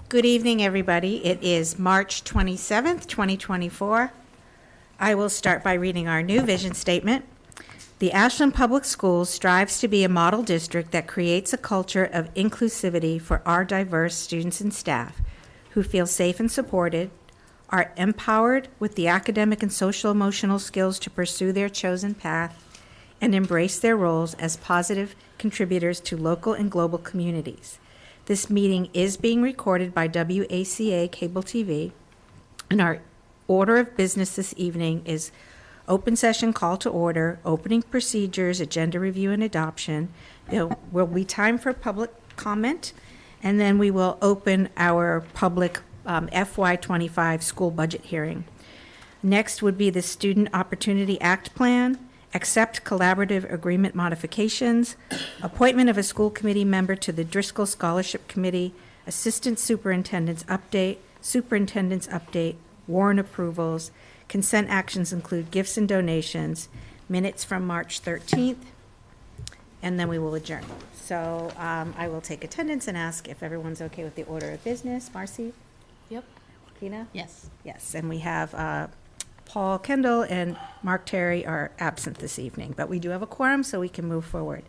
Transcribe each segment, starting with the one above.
Good evening, everybody. It is March 27th, 2024. I will start by reading our new vision statement. The Ashland Public Schools strives to be a model district that creates a culture of inclusivity for our diverse students and staff who feel safe and supported, are empowered with the academic and social emotional skills to pursue their chosen path, and embrace their roles as positive contributors to local and global communities. This meeting is being recorded by WACA Cable TV, and our order of business this evening is open session, call to order, opening procedures, agenda review and adoption. There will be time for public comment, and then we will open our public FY25 school budget hearing. Next would be the Student Opportunity Act Plan, accept collaborative agreement modifications, appointment of a school committee member to the Driscoll Scholarship Committee, assistant superintendent's update, warrant approvals. Consent actions include gifts and donations, minutes from March 13th, and then we will adjourn. So I will take attendance and ask if everyone's okay with the order of business. Marcy? Yep. Tina? Yes. Yes, and we have Paul Kendall and Mark Terry are absent this evening, but we do have a quorum, so we can move forward.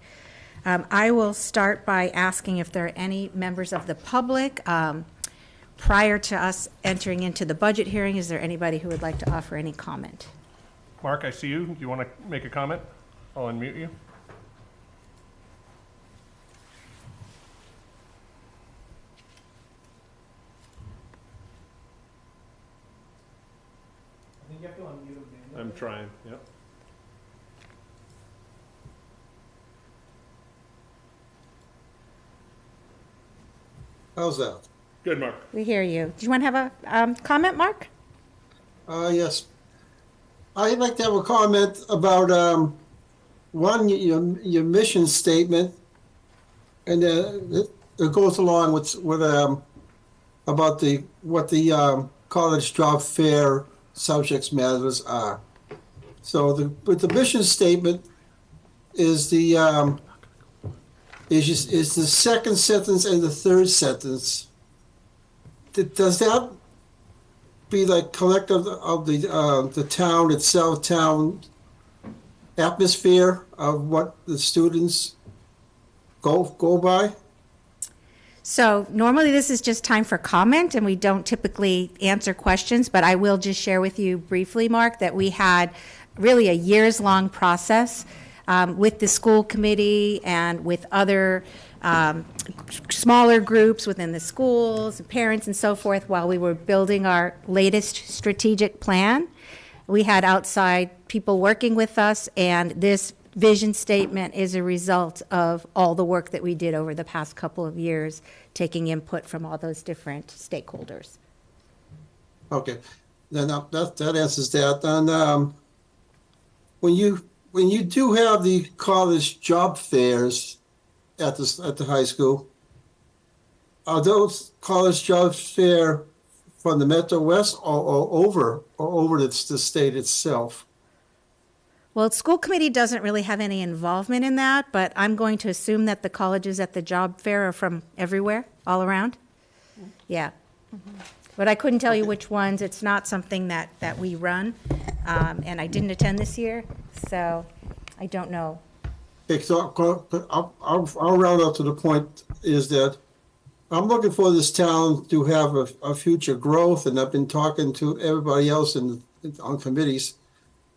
I will start by asking if there are any members of the public. Prior to us entering into the budget hearing, is there anybody who would like to offer any comment? Mark, I see you. Do you want to make a comment? I'll unmute you. I think you have to unmute him. I'm trying, yep. How's that? Good, Mark. We hear you. Do you want to have a comment, Mark? Yes. I'd like to have a comment about one, your mission statement, and it goes along with about what the college job fair subjects matters are. So the mission statement is the second sentence and the third sentence. Does that be like collective of the town itself, town atmosphere of what the students go by? So normally this is just time for comment, and we don't typically answer questions, but I will just share with you briefly, Mark, that we had really a years-long process with the school committee and with other smaller groups within the schools, parents and so forth, while we were building our latest strategic plan. We had outside people working with us, and this vision statement is a result of all the work that we did over the past couple of years, taking input from all those different stakeholders. Okay, then that answers that. And when you do have the college job fairs at the high school, are those college job fair from the Metro West or over the state itself? Well, school committee doesn't really have any involvement in that, but I'm going to assume that the colleges at the job fair are from everywhere, all around? Yeah. But I couldn't tell you which ones. It's not something that we run, and I didn't attend this year, so I don't know. Okay, so I'll round up to the point is that I'm looking for this town to have a future growth, and I've been talking to everybody else on committees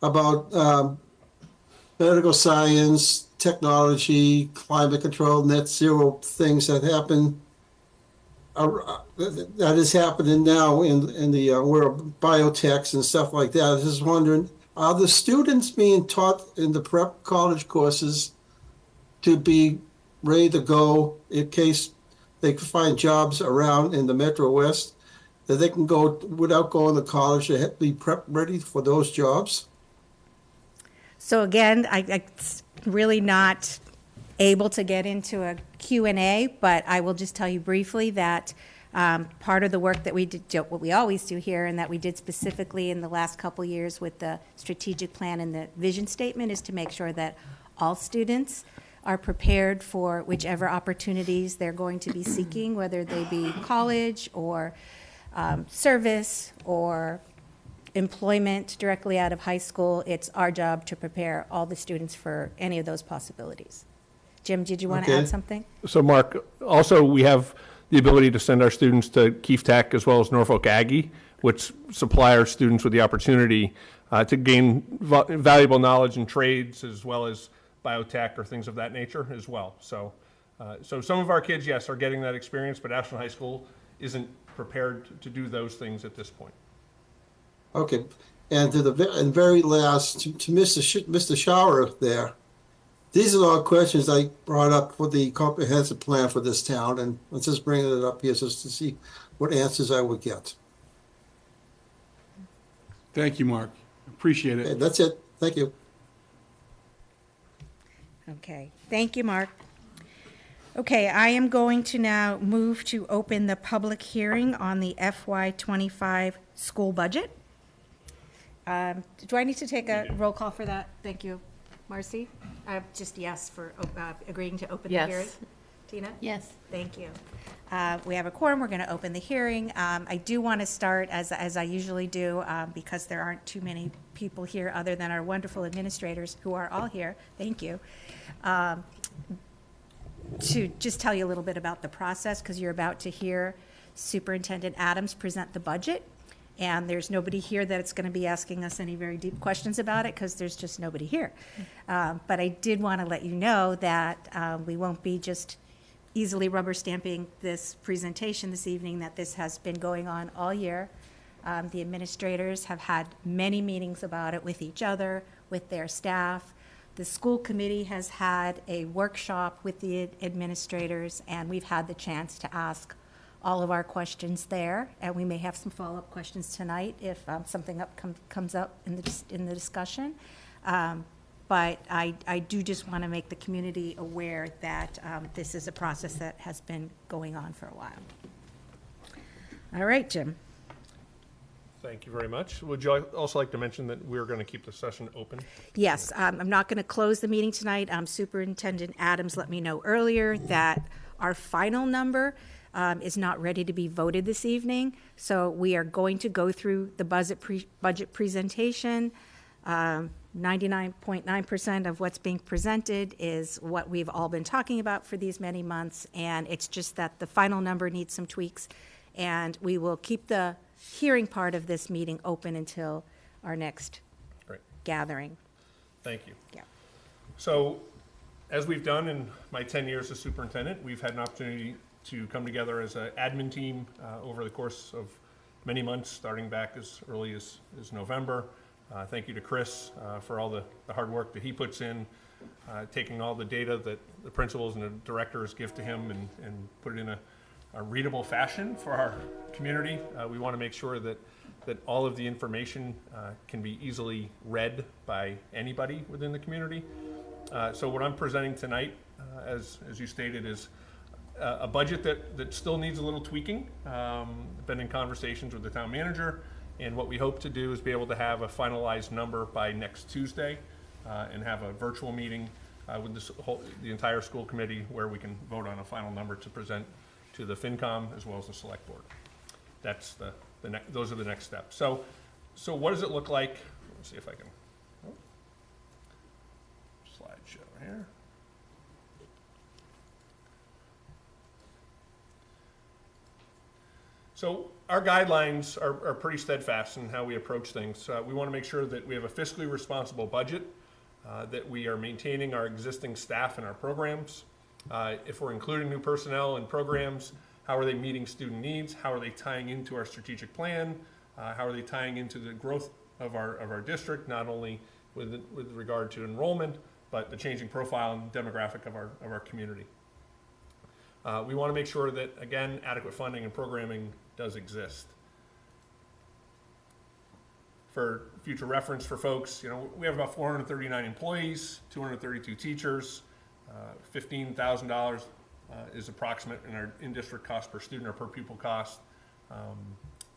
about medical science, technology, climate control, net zero things that happen. That is happening now in the world, biotechs and stuff like that. I was just wondering, are the students being taught in the prep college courses to be ready to go in case they can find jobs around in the Metro West, that they can go without going to college to be prep ready for those jobs? So again, I'm really not able to get into a Q&A, but I will just tell you briefly that part of the work that we did, what we always do here, and that we did specifically in the last couple years with the strategic plan and the vision statement, is to make sure that all students are prepared for whichever opportunities they're going to be seeking, whether they be college or service or employment directly out of high school. It's our job to prepare all the students for any of those possibilities. Jim, did you want to Okay. add something? So Mark, also we have the ability to send our students to Keefe Tech as well as Norfolk Aggie, which supply our students with the opportunity to gain valuable knowledge in trades as well as biotech or things of that nature as well. So, so some of our kids, yes, are getting that experience, but Ashland High School isn't prepared to do those things at this point. Okay, and to the and very last, to Mr. Shower there, these are all questions I brought up for the comprehensive plan for this town, and let's just bring it up here just to see what answers I would get. Thank you, Mark. Appreciate Okay, it. that's it. Thank you. Okay, thank you, Mark. Okay, I am going to now move to open the public hearing on the FY25 school budget. Do I need to take a roll call for that? Thank you. Marcy? Just yes for agreeing to open the Yes. hearing. Tina? Yes. Thank you. We have a quorum. We're going to open the hearing. I do want to start, as I usually do, because there aren't too many people here other than our wonderful administrators who are all here. Thank you. To just tell you a little bit about the process, because you're about to hear Superintendent Adams present the budget. And there's nobody here that's going to be asking us any very deep questions about it, because there's just nobody here. But I did want to let you know that we won't be just easily rubber stamping this presentation this evening, that this has been going on all year. The administrators have had many meetings about it with each other, with their staff. The school committee has had a workshop with the administrators, and we've had the chance to ask all of our questions there, and we may have some follow-up questions tonight if something comes up in the discussion. But I do just want to make the community aware that this is a process that has been going on for a while. All right, Jim. Thank you very much. Would you also like to mention that we're going to keep the session open? Yes, I'm not going to close the meeting tonight. Superintendent Adams let me know earlier that our final number is not ready to be voted this evening. So we are going to go through the budget presentation. 99.9% of what's being presented is what we've all been talking about for these many months, and it's just that the final number needs some tweaks, and we will keep the hearing part of this meeting open until our next Great. gathering. Thank you. Yeah. So, as we've done in my 10 years as superintendent, we've had an opportunity to come together as an admin team over the course of many months, starting back as early as November. Thank you to Chris for all the hard work that he puts in, taking all the data that the principals and the directors give to him and put it in a readable fashion for our community. We want to make sure that all of the information can be easily read by anybody within the community. So what I'm presenting tonight, as you stated, is a budget that still needs a little tweaking. Been in conversations with the town manager, and what we hope to do is be able to have a finalized number by next Tuesday and have a virtual meeting with the entire school committee where we can vote on a final number to present to the FinCom as well as the select board. That's those are the next steps. So what does it look like? Let's see if I can, slideshow here. So our guidelines are pretty steadfast in how we approach things. We want to make sure that we have a fiscally responsible budget, that we are maintaining our existing staff and our programs. If we're including new personnel and programs, how are they meeting student needs? How are they tying into our strategic plan? How are they tying into the growth of our district, not only with regard to enrollment, but the changing profile and demographic of our community? We want to make sure that, again, adequate funding and programming does exist. For future reference for folks, we have about 439 employees, 232 teachers, $15,000 is approximate in our in-district cost per student or per pupil cost.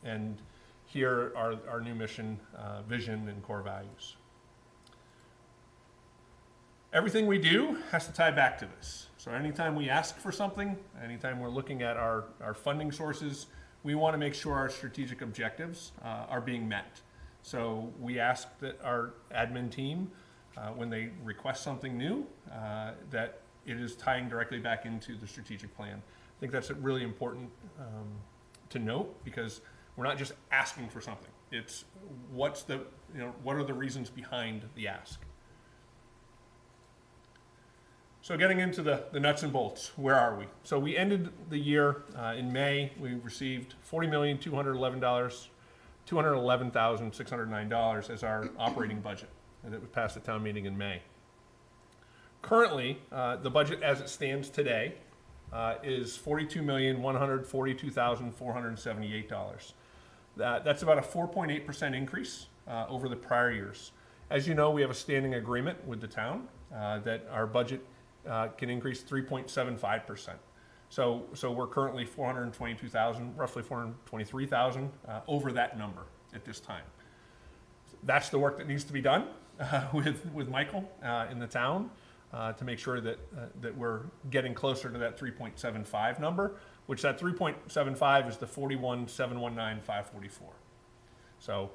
And here are our new mission, vision, and core values. everything we do has to tie back to this. So anytime we ask for something, anytime we're looking at our funding sources, we want to make sure our strategic objectives are being met. So we ask that our admin team, when they request something new, that it is tying directly back into the strategic plan. I think that's really important to note, because we're not just asking for something. It's what are the reasons behind the ask. So getting into the nuts and bolts, where are we? So we ended the year in May. We received $40,211,609 as our operating budget, and it was passed at town meeting in May. Currently, the budget as it stands today is $42,142,478. That's about a 4.8% increase over the prior years. As you know, we have a standing agreement with the town that our budget can increase 3.75%. So we're currently 422,000, roughly 423,000 over that number at this time. That's the work that needs to be done with Michael in the town to make sure that we're getting closer to that 3.75 number, which that 3.75 is the 41,719,544. So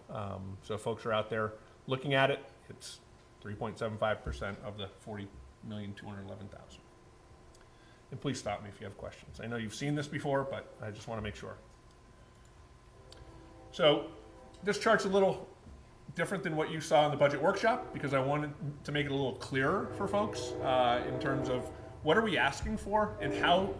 folks are out there looking at it. It's 3.75% of the 40,211,000. And please stop me if you have questions. I know you've seen this before, but I just want to make sure. So this chart's a little different than what you saw in the budget workshop, because I wanted to make it a little clearer for folks in terms of what are we asking for and how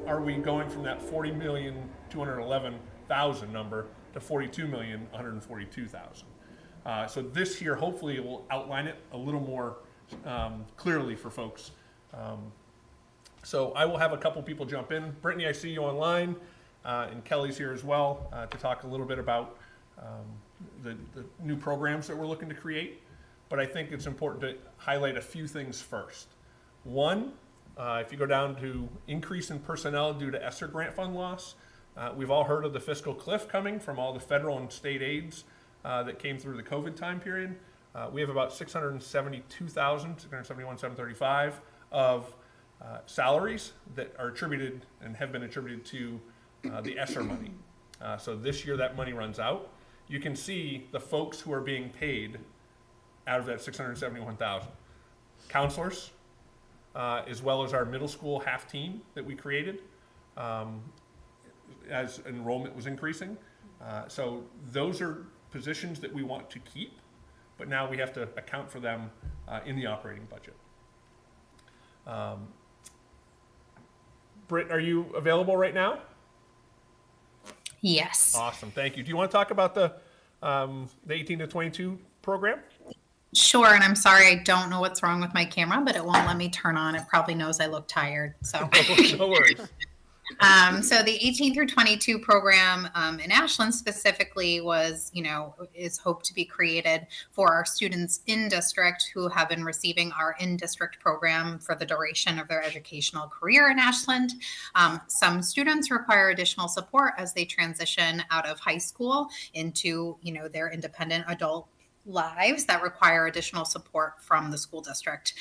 are we going from that 40,211,000 number to 42,142,000. So this here hopefully will outline it a little more clearly for folks. So I will have a couple people jump in. Brittany, I see you online, and Kelly's here as well to talk a little bit about the new programs that we're looking to create. But I think it's important to highlight a few things first. One, if you go down to increase in personnel due to ESSER grant fund loss, we've all heard of the fiscal cliff coming from all the federal and state aids that came through the COVID time period. We have about 671,735 of salaries that are attributed and have been attributed to the ESSER money. So this year that money runs out. You can see the folks who are being paid out of that 671,000. Counselors, as well as our middle school half team that we created as enrollment was increasing. So those are positions that we want to keep, but now we have to account for them in the operating budget. Britt, are you available right now? Yes. Awesome, thank you. Do you want to talk about the 18 to 22 program? Sure. And I'm sorry, I don't know what's wrong with my camera, but it won't let me turn on. It probably knows I look tired. So No worries. So the 18 through 22 program in Ashland specifically is hoped to be created for our students in district who have been receiving our in-district program for the duration of their educational career in Ashland. Some students require additional support as they transition out of high school into, their independent adult lives that require additional support from the school district.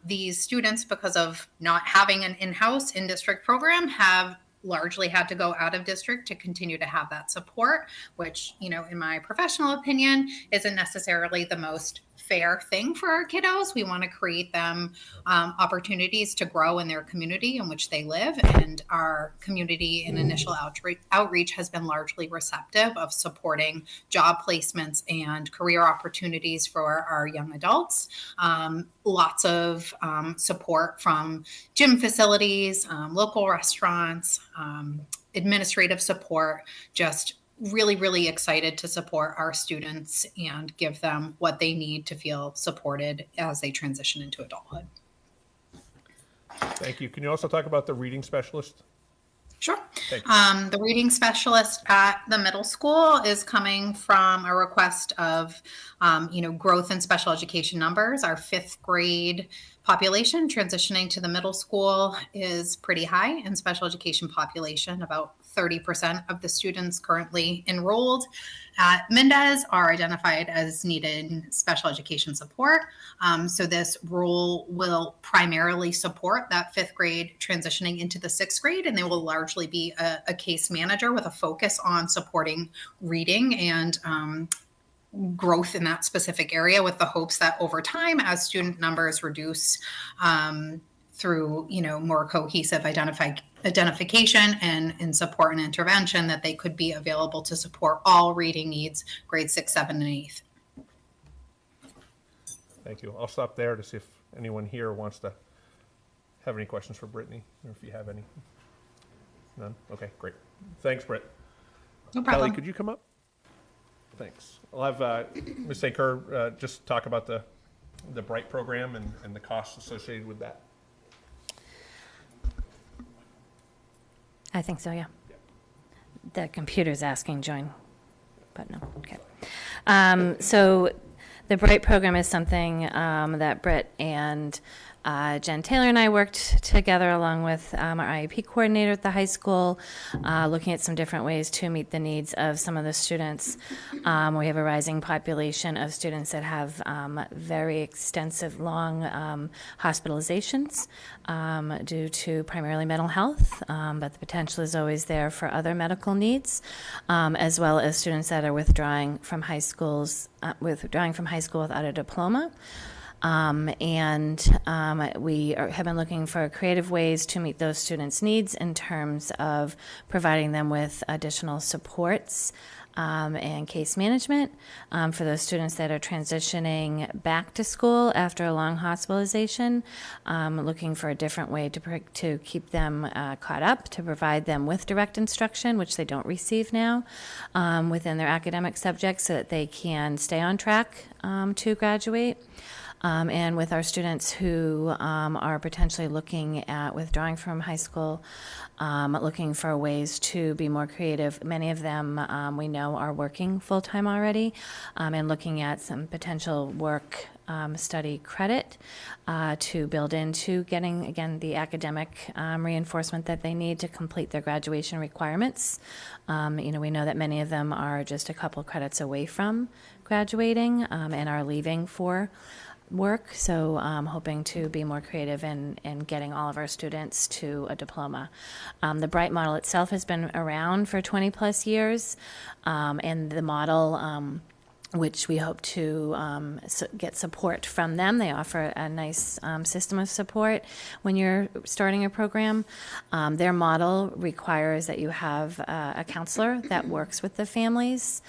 These students, because of not having an in-house in-district program, have largely had to go out of district to continue to have that support, which, in my professional opinion, isn't necessarily the most fair thing for our kiddos. We want to create them opportunities to grow in their community in which they live. And our community and initial outreach has been largely receptive of supporting job placements and career opportunities for our young adults. Lots of support from gym facilities, local restaurants, administrative support, just really, really excited to support our students and give them what they need to feel supported as they transition into adulthood. Thank you. Can you also talk about the reading specialist? Sure. The reading specialist at the middle school is coming from a request of, growth in special education numbers. Our fifth grade population transitioning to the middle school is pretty high in special education population, about 30% of the students currently enrolled at Mendez are identified as needing special education support. So this role will primarily support that 5th grade transitioning into the 6th grade, and they will largely be a case manager with a focus on supporting reading and growth in that specific area, with the hopes that over time, as student numbers reduce through more cohesive identification and support and intervention, that they could be available to support all reading needs, grades 6, 7, and 8. Thank you. I'll stop there to see if anyone here wants to have any questions for Brittany, or if you have any. None? Okay, great. Thanks, Britt. No problem. Kelly, could you come up? Thanks. I'll have Ms. St. Kerr just talk about the Bright program and the costs associated with that. I think so, yeah. The computer's asking join, but no, okay. So the Bright program is something that Britt and Jen Taylor and I worked together along with our IEP coordinator at the high school, looking at some different ways to meet the needs of some of the students. We have a rising population of students that have very extensive, long hospitalizations due to primarily mental health, but the potential is always there for other medical needs, as well as students that are withdrawing from high school without a diploma. We have been looking for creative ways to meet those students' needs in terms of providing them with additional supports and case management for those students that are transitioning back to school after a long hospitalization, looking for a different way to keep them caught up, to provide them with direct instruction, which they don't receive now, within their academic subjects, so that they can stay on track to graduate. And with our students who are potentially looking at withdrawing from high school, looking for ways to be more creative. Many of them we know are working full-time already, and looking at some potential work study credit to build into getting, again, the academic reinforcement that they need to complete their graduation requirements. We know that many of them are just a couple credits away from graduating and are leaving for work, so hoping to be more creative in getting all of our students to a diploma. The Bright model itself has been around for 20 plus years, and the model which we hope to get support from them. They offer a nice system of support when you're starting a program. Their model requires that you have a counselor that works with the families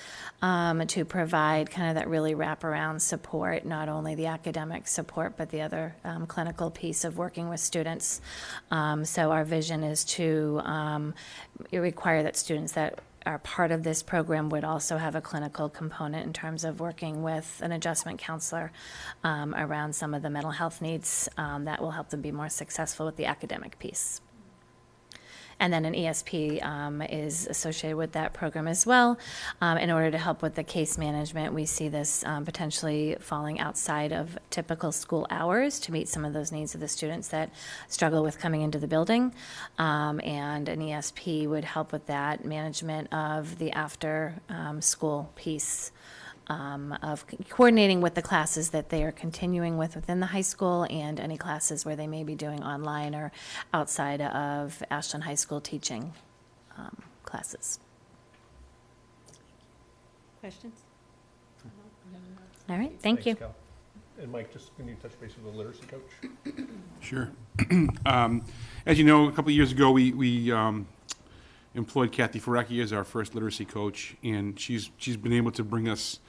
to provide kind of that really wraparound support, not only the academic support, but the other clinical piece of working with students. So our vision is to require that students that are part of this program would also have a clinical component in terms of working with an adjustment counselor around some of the mental health needs that will help them be more successful with the academic piece. And then an ESP is associated with that program as well. In order to help with the case management, we see this potentially falling outside of typical school hours to meet some of those needs of the students that struggle with coming into the building. And an ESP would help with that management of the after school piece. Of coordinating with the classes that they are continuing with within the high school, and any classes where they may be doing online or outside of Ashland High School teaching classes. Questions? All right, thank you. Thanks, Cal. And Mike, just can you touch base with the literacy coach? Sure. As you know, a couple of years ago, we employed Kathy Ferecki as our first literacy coach, and she's been able to bring us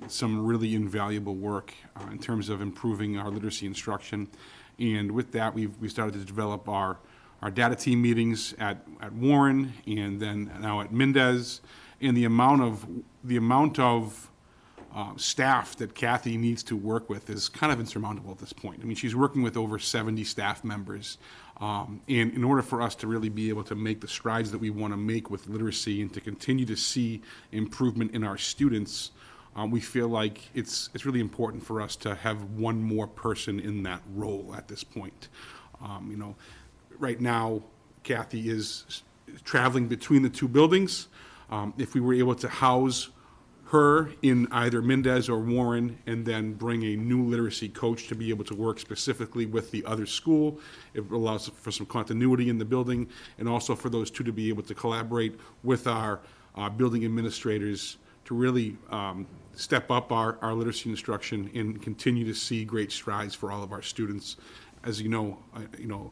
some really invaluable work in terms of improving our literacy instruction. And with that, we started to develop our data team meetings at Warren, and then now at Mendez. And the amount of staff that Kathy needs to work with is kind of insurmountable at this point. I mean, she's working with over 70 staff members. And in order for us to really be able to make the strides that we want to make with literacy and to continue to see improvement in our students, we feel like it's really important for us to have one more person in that role at this point. Right now, Kathy is traveling between the two buildings. If we were able to house her in either Mendez or Warren and then bring a new literacy coach to be able to work specifically with the other school, it allows for some continuity in the building, and also for those two to be able to collaborate with our building administrators to really step up our literacy instruction and continue to see great strides for all of our students. As you know,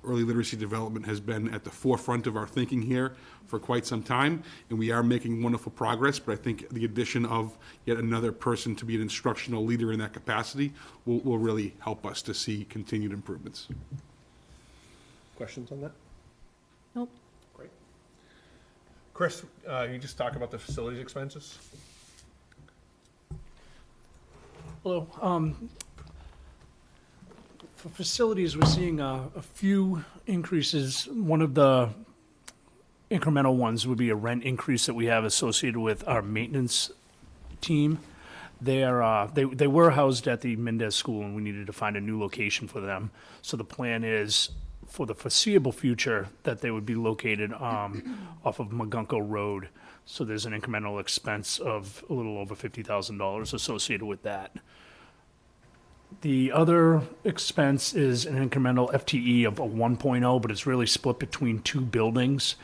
early literacy development has been at the forefront of our thinking here for quite some time, and we are making wonderful progress, but I think the addition of yet another person to be an instructional leader in that capacity will really help us to see continued improvements. Questions on that? Nope. Great. Chris, you just talk about the facilities expenses? Hello. For facilities, we're seeing a few increases. One of the incremental ones would be a rent increase that we have associated with our maintenance team. They were housed at the Mendez School, and we needed to find a new location for them. So the plan is, for the foreseeable future, that they would be located off of Magunko Road. So there's an incremental expense of a little over $50,000 associated with that. The other expense is an incremental FTE of a 1.0, but it's really split between two buildings.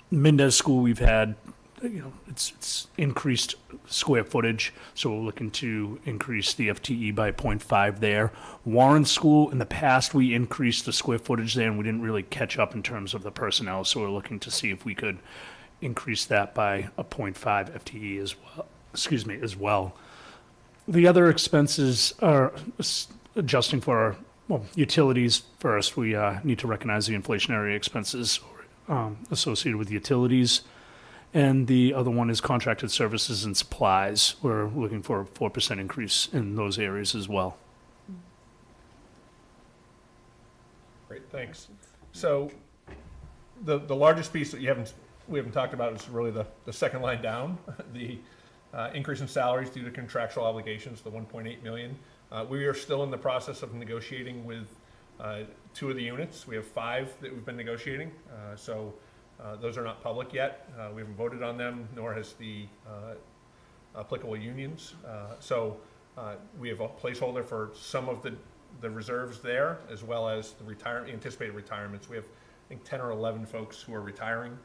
Mendez School, we've had, it's increased square footage, so we're looking to increase the FTE by 0.5 there. Warren School, in the past, we increased the square footage there, and we didn't really catch up in terms of the personnel, so we're looking to see if we could increase that by a 0.5 FTE as well. The other expenses are adjusting for our utilities. First, we need to recognize the inflationary expenses associated with utilities. And the other one is contracted services and supplies. We're looking for a 4% increase in those areas as well. Great, thanks. So the largest piece that we haven't talked about is really the second line down, the increase in salaries due to contractual obligations, the $1.8 million. We are still in the process of negotiating with 2 of the units. We have 5 that we've been negotiating, so those are not public yet. We haven't voted on them, nor has the applicable unions. So we have a placeholder for some of the reserves there, as well as the anticipated retirements. We have, I think, 10 or 11 folks who are retiring.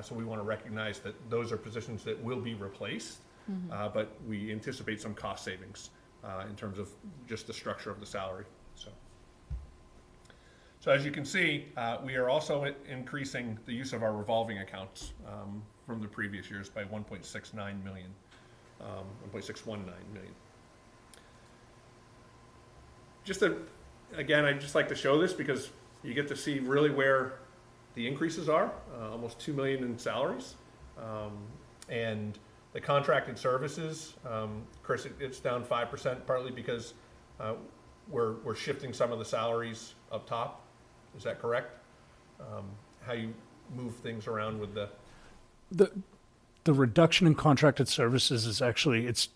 So we want to recognize that those are positions that will be replaced, but we anticipate some cost savings in terms of just the structure of the salary. So as you can see, we are also increasing the use of our revolving accounts from the previous years by $1.69 million, $1.619 million. Again, I'd just like to show this because you get to see really where the increases are, almost $2 million in salaries. And the contracted services, Chris, it's down 5%, partly because we're shifting some of the salaries up top. Is that correct? How you move things around with the reduction in contracted services is actually, it's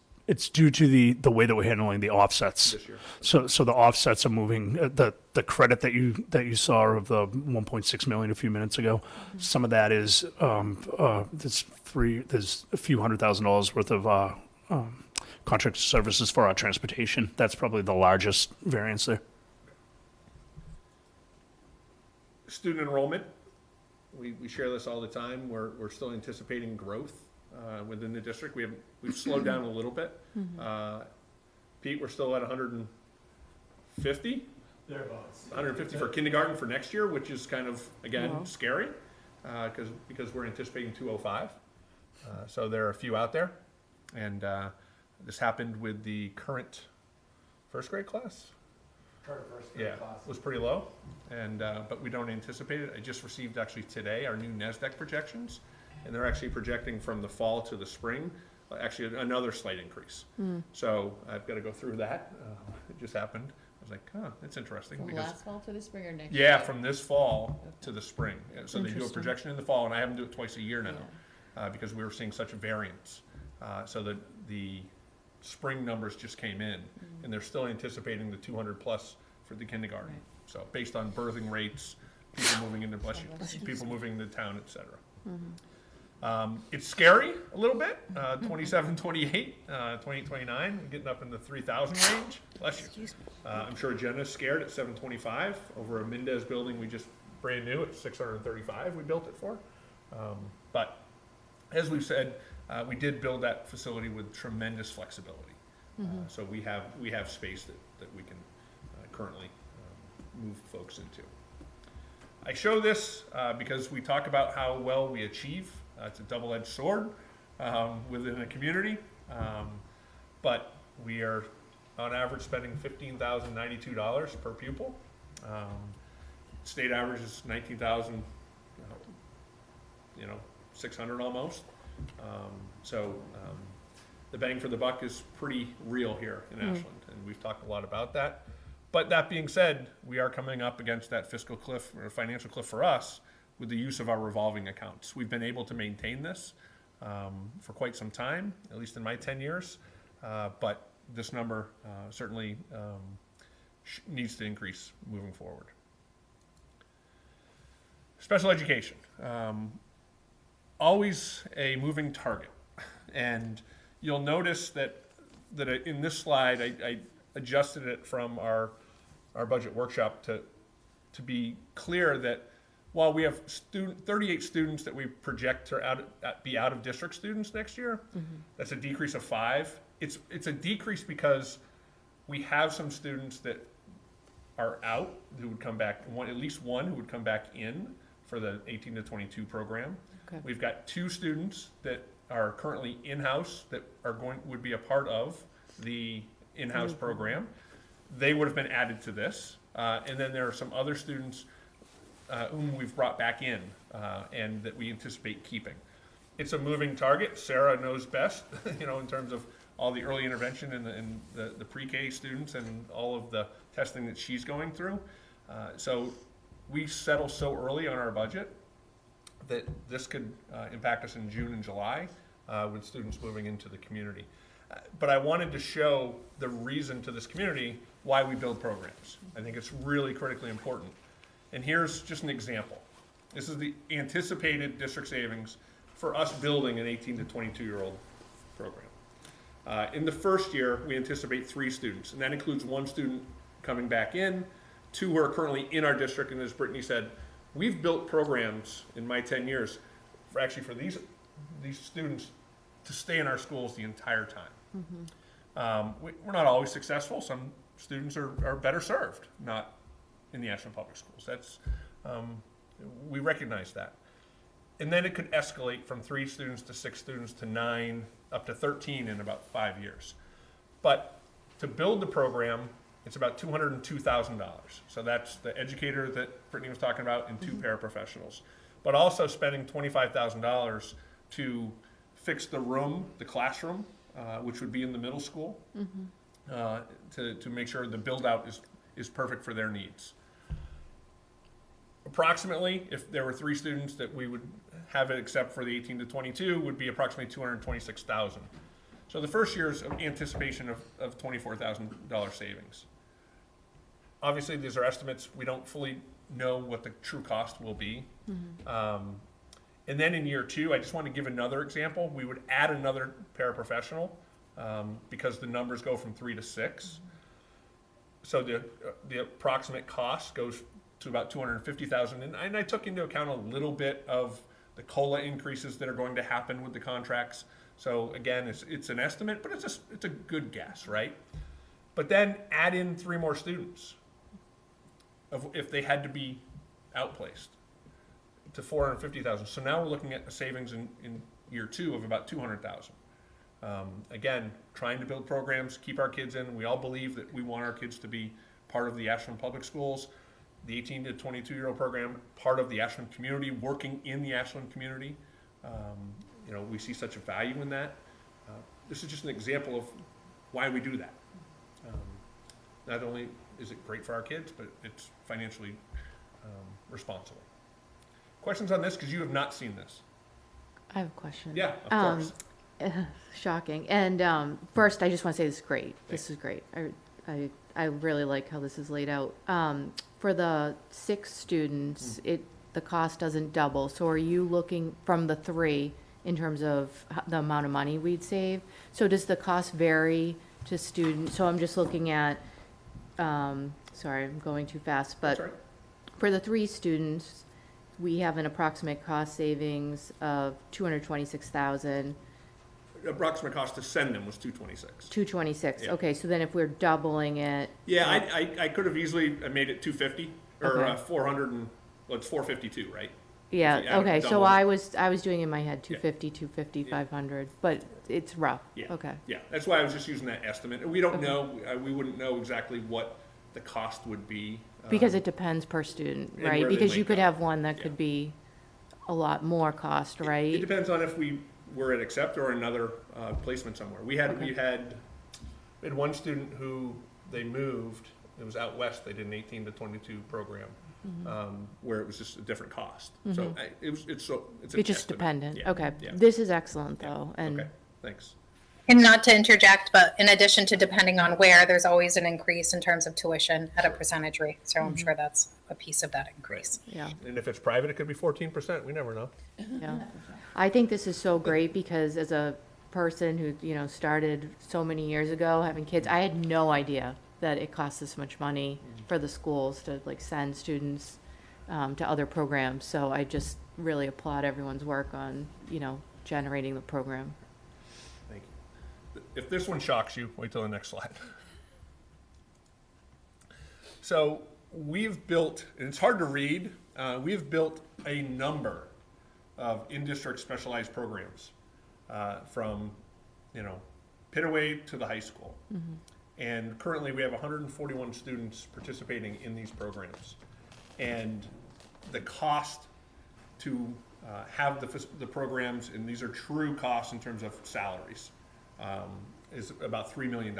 due to the way that we're handling the offsets. this year? So the offsets are moving. The credit that you saw of the 1.6 million a few minutes ago, some of that is there's a few $100,000 worth of contracted services for our transportation. That's probably the largest variance there. Student enrollment, we share this all the time. We're still anticipating growth within the district. We've slowed down a little bit. Pete, we're still at 150? Thereabouts. 150 for kindergarten for next year, which is kind of, again, scary because we're anticipating 205. So there are a few out there. And this happened with the current first grade class. Yeah, it was pretty low, and but we don't anticipate it. I just received actually today our new NESDEC projections, and they're actually projecting from the fall to the spring, actually another slight increase. So I've got to go through that. It just happened. I was like, oh, that's interesting. From because, last fall to the spring or next yeah, year? from this fall to the spring. So they do a projection in the fall, and I have them do it twice a year now because we were seeing such a variance. So that the spring numbers just came in, and they're still anticipating the 200 plus for the kindergarten. Right. So based on birthing rates, people moving into people moving into town, et cetera. It's scary a little bit, 27, 28, 28, 29, getting up in the 3,000 range. Bless you. I'm sure Jenna's scared at 725 over a Mendez building we just brand new at 635 we built it for. But as we've said, we did build that facility with tremendous flexibility. So we have space that we can currently move folks into. I show this because we talk about how well we achieve. It's a double-edged sword within a community, but we are on average spending $15,092 per pupil. State average is 19,000, 600 almost. The bang for the buck is pretty real here in Ashland, and we've talked a lot about that. But that being said, we are coming up against that fiscal cliff or financial cliff for us with the use of our revolving accounts. We've been able to maintain this for quite some time, at least in my 10 years, but this number certainly needs to increase moving forward. Special education, always a moving target. And you'll notice that in this slide, I adjusted it from our budget workshop to be clear that while we have 38 students that we project to be out of district students next year, that's a decrease of 5. It's a decrease because we have some students that are out who would come back, at least one who would come back in for the 18 to 22 program. Okay. We've got 2 students that are currently in-house that would be a part of the in-house program. They would have been added to this. And then there are some other students whom we've brought back in and that we anticipate keeping. It's a moving target. Sarah knows best, in terms of all the early intervention and the pre-K students and all of the testing that she's going through. So we settle so early on our budget that this could impact us in June and July with students moving into the community. But I wanted to show the reason to this community why we build programs. I think it's really critically important. And here's just an example. This is the anticipated district savings for us building an 18 to 22-year-old program. In the first year, we anticipate 3 students, and that includes 1 student coming back in, 2 who are currently in our district, and as Brittany said, we've built programs in my 10 years for these students to stay in our schools the entire time. We're not always successful. Some students are better served not in the Ashland Public Schools. That's we recognize that. And then it could escalate from 3 students to 6 students to 9, up to 13 in about 5 years. But to build the program, it's about $202,000. So that's the educator that Brittany was talking about and 2 paraprofessionals. But also spending $25,000 to fix the room, the classroom, which would be in the middle school, to make sure the build out is perfect for their needs. Approximately, if there were 3 students that we would have it except for the 18 to 22, would be approximately $226,000. So the first year's anticipation of $24,000 savings. Obviously, these are estimates. We don't fully know what the true cost will be. And then in year 2, I just want to give another example. We would add another paraprofessional because the numbers go from 3 to 6. So the approximate cost goes to about $250,000, and I took into account a little bit of the COLA increases that are going to happen with the contracts. So again, it's an estimate, but it's a good guess, right? But then add in 3 more students if they had to be outplaced to $450,000. So now we're looking at a savings in year 2 of about $200,000. Again, trying to build programs, keep our kids in. We all believe that we want our kids to be part of the Ashland Public Schools. The 18 to 22-year-old program, part of the Ashland community, working in the Ashland community. We see such a value in that. This is just an example of why we do that. Not only is it great for our kids, but it's financially responsible. Questions on this? Because you have not seen this. I have a question. Yeah, of course. Shocking. And first, I just want to say this is great. Thanks. This is great. I really like how this is laid out. For the 6 students, the cost doesn't double. So are you looking from the 3 in terms of the amount of money we'd save? So does the cost vary to students? So I'm just looking at, sorry, I'm going too fast, but That's right. for the 3 students, we have an approximate cost savings of 226,000. Approximate cost to send them was 226. 226. Yeah. Okay, so then if we're doubling it, Yeah, I could have easily made it 250 or Okay. 400 and, well, it's 452, right? yeah, If you add okay, double so it. I was doing in my head 250, 250, 500, but it's rough. Yeah. Okay. Yeah, that's why I was just using that estimate. We don't Okay. know, we wouldn't know exactly what the cost would be. Because it depends per student, and right? where they Because you might could go. have one that Yeah. could be a lot more cost, It right? depends on if we were at accept or another placement somewhere. We had one student who they moved, it was out west, they did an 18 to 22 program, where it was just a different cost. So it's an It's just estimate. dependent. Yeah, Okay. yeah. This is excellent, though, and Okay, thanks. And not to interject, but in addition to depending on where, there's always an increase in terms of tuition at a percentage rate. So I'm sure that's a piece of that increase. yeah. And if it's private, it could be 14%, we never know. Yeah, I think this is so great because as a person who, started so many years ago having kids, I had no idea that it costs this much money for the schools to like send students to other programs. So I just really applaud everyone's work on, generating the program. Thank you. If this one shocks you, wait till the next slide. So we've built, and it's hard to read, we've built a number of in-district specialized programs from, Pitaway to the high school. And currently we have 141 students participating in these programs. And the cost to have the programs, and these are true costs in terms of salaries, is about $3 million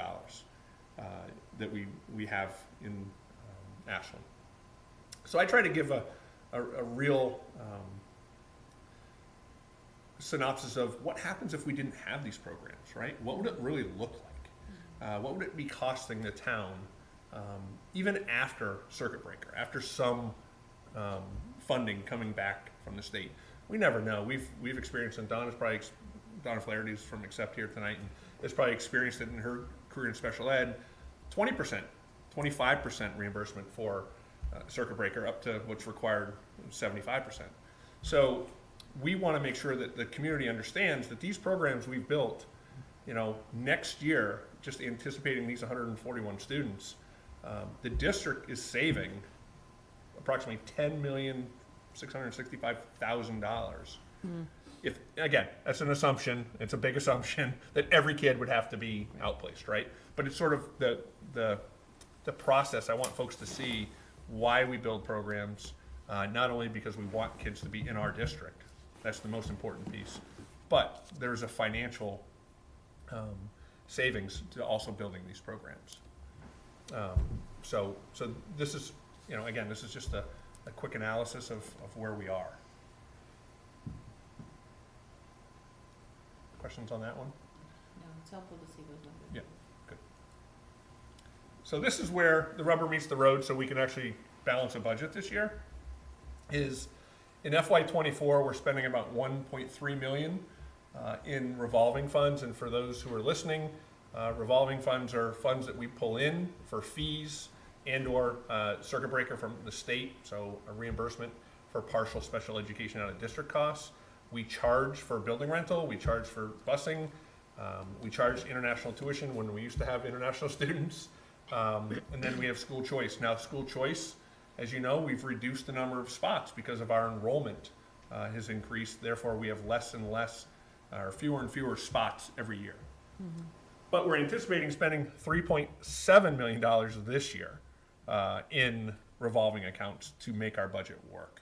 that we have in Ashland. So I try to give a real synopsis of what happens if we didn't have these programs, right? What would it really look like? What would it be costing the town, even after circuit breaker, after some funding coming back from the state? We never know. We've experienced, and Donna Flaherty's from Accept here tonight, and has probably experienced it in her career in special ed, 20%, 25% reimbursement for circuit breaker up to what's required, 75%. So we want to make sure that the community understands that these programs we've built, next year, just anticipating these 141 students, the district is saving approximately $10,665,000. If, again, that's an assumption, it's a big assumption that every kid would have to be outplaced, right? But it's sort of the process. I want folks to see why we build programs, not only because we want kids to be in our district, that's the most important piece, but there's a financial savings to also building these programs. So this is, again, this is just a quick analysis of where we are. Questions on that one? No, it's helpful to see those numbers. Yeah, good. So this is where the rubber meets the road, so we can actually balance a budget this year. Is in FY24, we're spending about 1.3 million in revolving funds, and for those who are listening, revolving funds are funds that we pull in for fees and/or circuit breaker from the state, so a reimbursement for partial special education out of district costs. We charge for building rental, we charge for busing, we charge international tuition when we used to have international students, and then we have school choice. Now, school choice, as you know, we've reduced the number of spots because of our enrollment has increased. Therefore, we have less and less, or fewer and fewer spots every year. But we're anticipating spending $3.7 million this year in revolving accounts to make our budget work.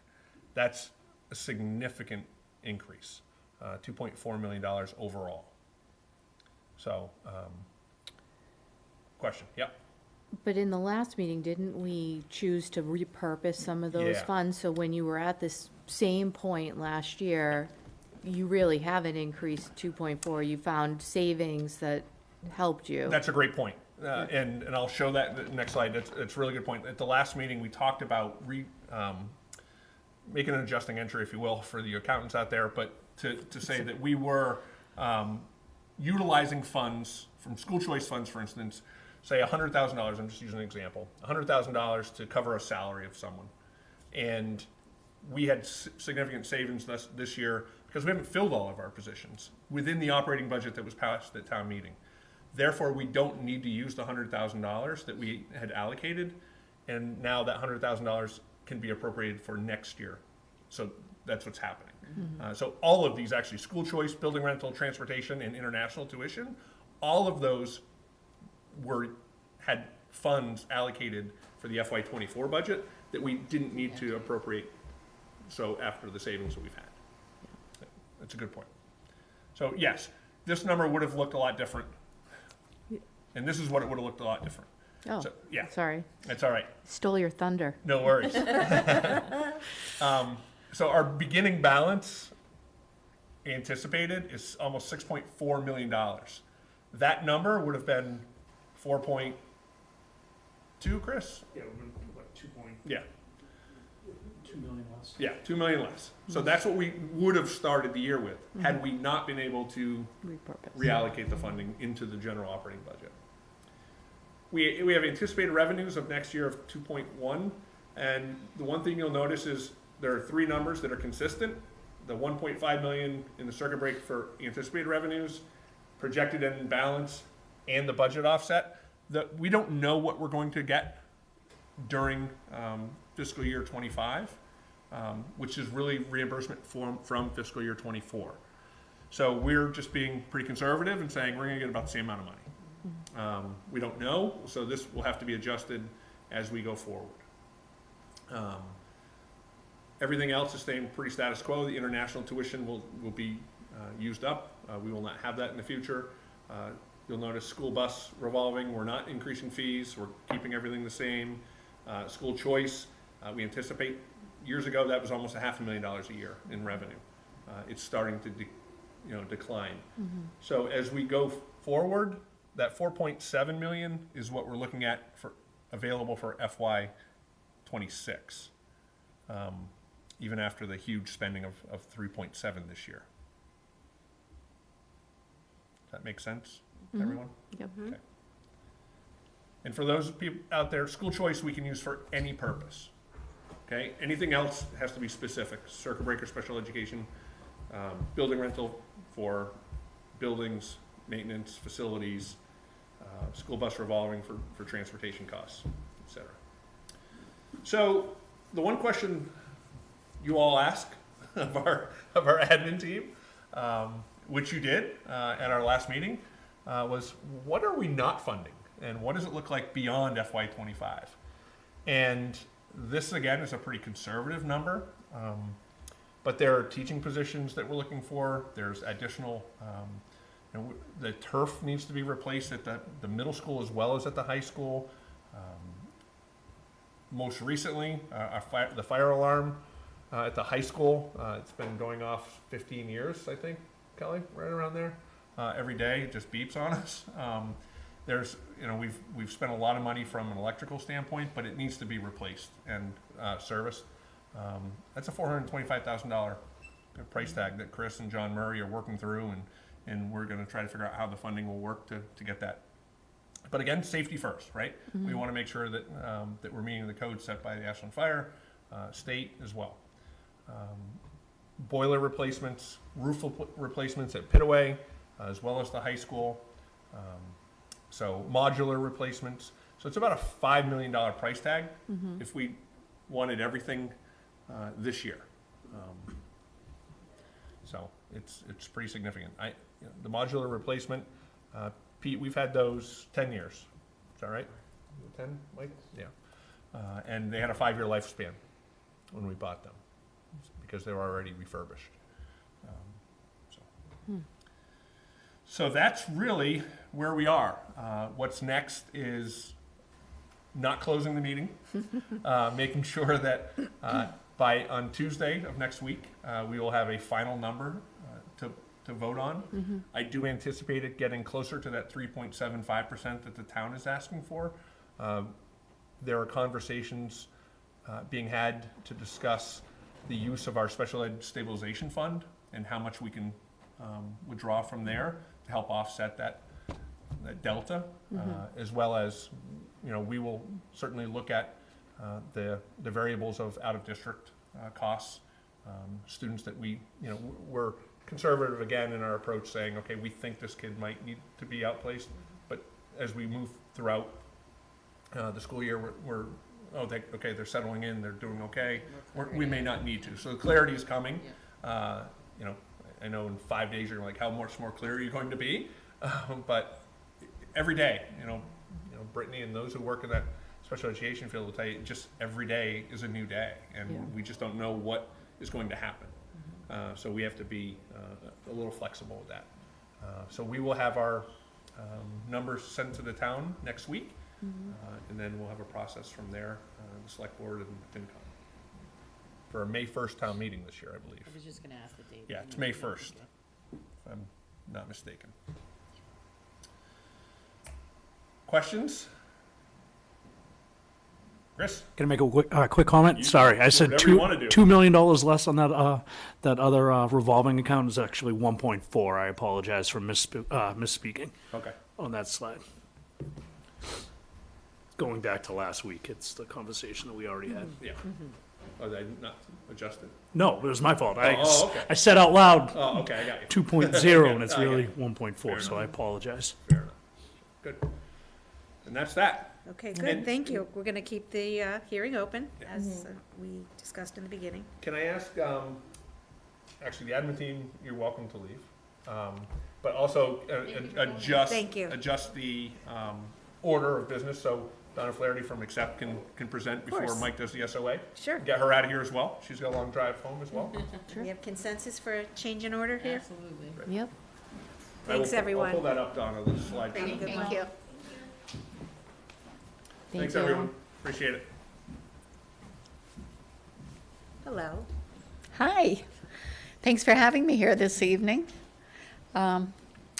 That's a significant increase, $2.4 million overall. So, question, yep. But in the last meeting, didn't we choose to repurpose some of those Yeah. funds? So when you were at this same point last year, you really haven't increased 2.4. You found savings that helped you. That's a great point. And I'll show that in the next slide. It's a really good point. At the last meeting, we talked about making an adjusting entry, if you will, for the accountants out there, but to say that we were utilizing funds from school choice funds, for instance, say $100,000, I'm just using an example, $100,000 to cover a salary of someone. And we had significant savings this year because we haven't filled all of our positions within the operating budget that was passed at town meeting. Therefore, we don't need to use the $100,000 that we had allocated, and now that $100,000 can be appropriated for next year. So that's what's happening. So all of these, actually, school choice, building rental, transportation, and international tuition, all of those had funds allocated for the FY24 budget that we didn't need to appropriate. So after the savings that we've had, that's a good point. So yes, this number would have looked a lot different, and this is what it would have looked a lot different. Oh, So, yeah, sorry. that's all right. Stole your thunder. No worries. So our beginning balance anticipated is almost $6.4 million. That number would have been 4.2, Chris? Yeah, what, 2 Yeah. 2 million less. Yeah, 2 million less. So that's what we would have started the year with, had we not been able to Repurpose. reallocate the funding into the general operating budget. We have anticipated revenues of next year of 2.1, and the one thing you'll notice is there are three numbers that are consistent. The 1.5 million in the circuit break for anticipated revenues, projected end balance, and the budget offset. We don't know what we're going to get during fiscal year 25, which is really reimbursement from fiscal year 24. So we're just being pretty conservative and saying we're going to get about the same amount of money. We don't know, so this will have to be adjusted as we go forward. Everything else is staying pretty status quo. The international tuition will be used up. We will not have that in the future. You'll notice school bus revolving, we're not increasing fees, we're keeping everything the same. School choice, we anticipate, years ago that was almost $500,000 a year in revenue. It's starting to decline. So as we go forward, that 4.7 million is what we're looking at for available for FY26, even after the huge spending of 3.7 this year. Does that make sense, everyone? Yep. Okay. And for those people out there, school choice we can use for any purpose. Okay, anything else has to be specific. Circuit breaker, special education, building rental for buildings, maintenance, facilities, school bus revolving for transportation costs, etc. So the one question you all ask of our admin team, which you did at our last meeting, was what are we not funding, and what does it look like beyond FY25? And this again is a pretty conservative number, but there are teaching positions that we're looking for. There's additional, the turf needs to be replaced at the middle school as well as at the high school. Most recently, the fire alarm at the high school, it's been going off 15 years, I think, Kelly, right around there. Every day it just beeps on us. There's, we've spent a lot of money from an electrical standpoint, but it needs to be replaced and serviced. That's a $425,000 price tag that Chris and John Murray are working through, and we're going to try to figure out how the funding will work to get that. But again, safety first, right? We want to make sure that that we're meeting the code set by the Ashland Fire, state as well. Boiler replacements, roof replacements at Pitaway, as well as the high school. So modular replacements. So it's about a $5 million price tag if we wanted everything this year. So it's pretty significant. The modular replacement, Pete, we've had those 10 years. Is that right? 10, Mike? Yeah. And they had a 5-year lifespan when we bought them because they were already refurbished. So that's really where we are. What's next is not closing the meeting, making sure that on Tuesday of next week, we will have a final number to vote on. I do anticipate it getting closer to that 3.75% that the town is asking for. There are conversations being had to discuss the use of our special ed stabilization fund and how much we can withdraw from there to help offset that delta, as well as, we will certainly look at the variables of out-of-district costs, students that we're conservative again in our approach, saying, okay, we think this kid might need to be outplaced, but as we move throughout the school year, they're settling in, they're doing okay, we may not need to. So the clarity is coming. I know in 5 days you're like, how much more clear are you going to be? But every day, Brittany and those who work in that special education field will tell you, just every day is a new day, and we just don't know what is going to happen. So we have to be a little flexible with that. So we will have our numbers sent to the town next week, and then we'll have a process from there, the select board and FinCom. For a May 1st town meeting this year, I believe. I was just going to ask the date. Yeah, it's May 1st, if I'm not mistaken. Questions? Chris? Can I make a quick comment? You- Sorry, I said whatever you wanna do. $2 million less on that other revolving account is actually 1.4. I apologize for misspeaking Okay. on that slide. Going back to last week, it's the conversation that we already had. Yeah. Oh, they not adjusted? No, it was my fault. okay. I said out loud Oh, okay, I got you. 2.0 and it's I got really it. 1.4, so I apologize. Fair enough. Good. And that's that. Okay, good, And- thank you. We're going to keep the hearing open, as we discussed in the beginning. Can I ask, actually, the admin team, you're welcome to leave. But also adjust, Thank you. adjust the order of business, so Donna Flaherty from Accept can present before course. Mike does the SOA. Sure. Get her out of here as well. She's got a long drive home as well. We have consensus for a change in order here? Absolutely. Yep. Thanks, everyone. I'll pull that up, Donna, the slide. Have a good one. Thank you. Thanks, you. everyone. Appreciate it. Hello. Hi. Thanks for having me here this evening. It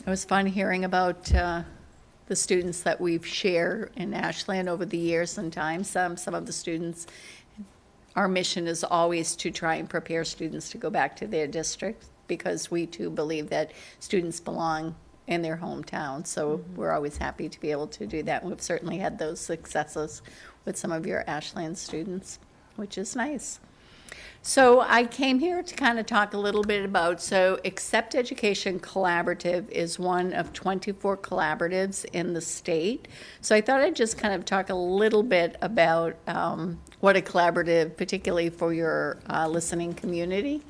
was fun hearing about the students that we've shared in Ashland over the years and time. Some of the students, our mission is always to try and prepare students to go back to their district, because we too believe that students belong in their hometown. So we're always happy to be able to do that. We've certainly had those successes with some of your Ashland students, which is nice. So I came here to kind of talk a little bit about, so Accept Education Collaborative is one of 24 collaboratives in the state. So I thought I'd just kind of talk a little bit about what a collaborative, particularly for your listening community.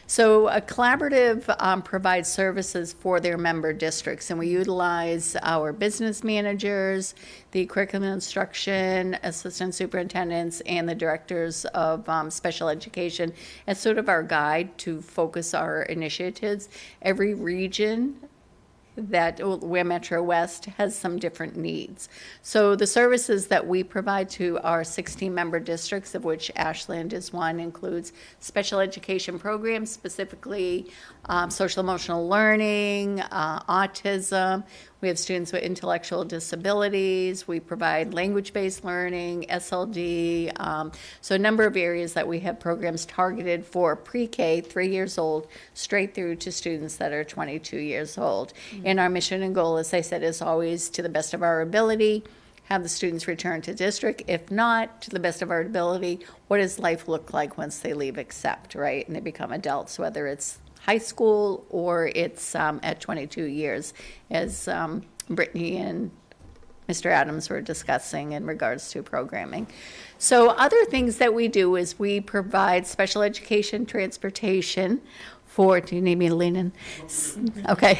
So a collaborative provides services for their member districts, and we utilize our business managers, the curriculum instruction, assistant superintendents, and the directors of special education as sort of our guide to focus our initiatives. Every region where Metro West has some different needs. So the services that we provide to our 16 member districts, of which Ashland is one, includes special education programs, specifically social emotional learning, autism. We have students with intellectual disabilities. We provide language-based learning, SLD. So a number of areas that we have programs targeted for pre-K, 3 years old, straight through to students that are 22 years old. And our mission and goal, as I said, is always, to the best of our ability, have the students return to district. If not, to the best of our ability, what does life look like once they leave Accept, right? And they become adults, whether it's high school or it's at 22 years, as Brittany and Mr. Adams were discussing in regards to programming. So other things that we do is we provide special education transportation for, do you need me to lean in? Okay.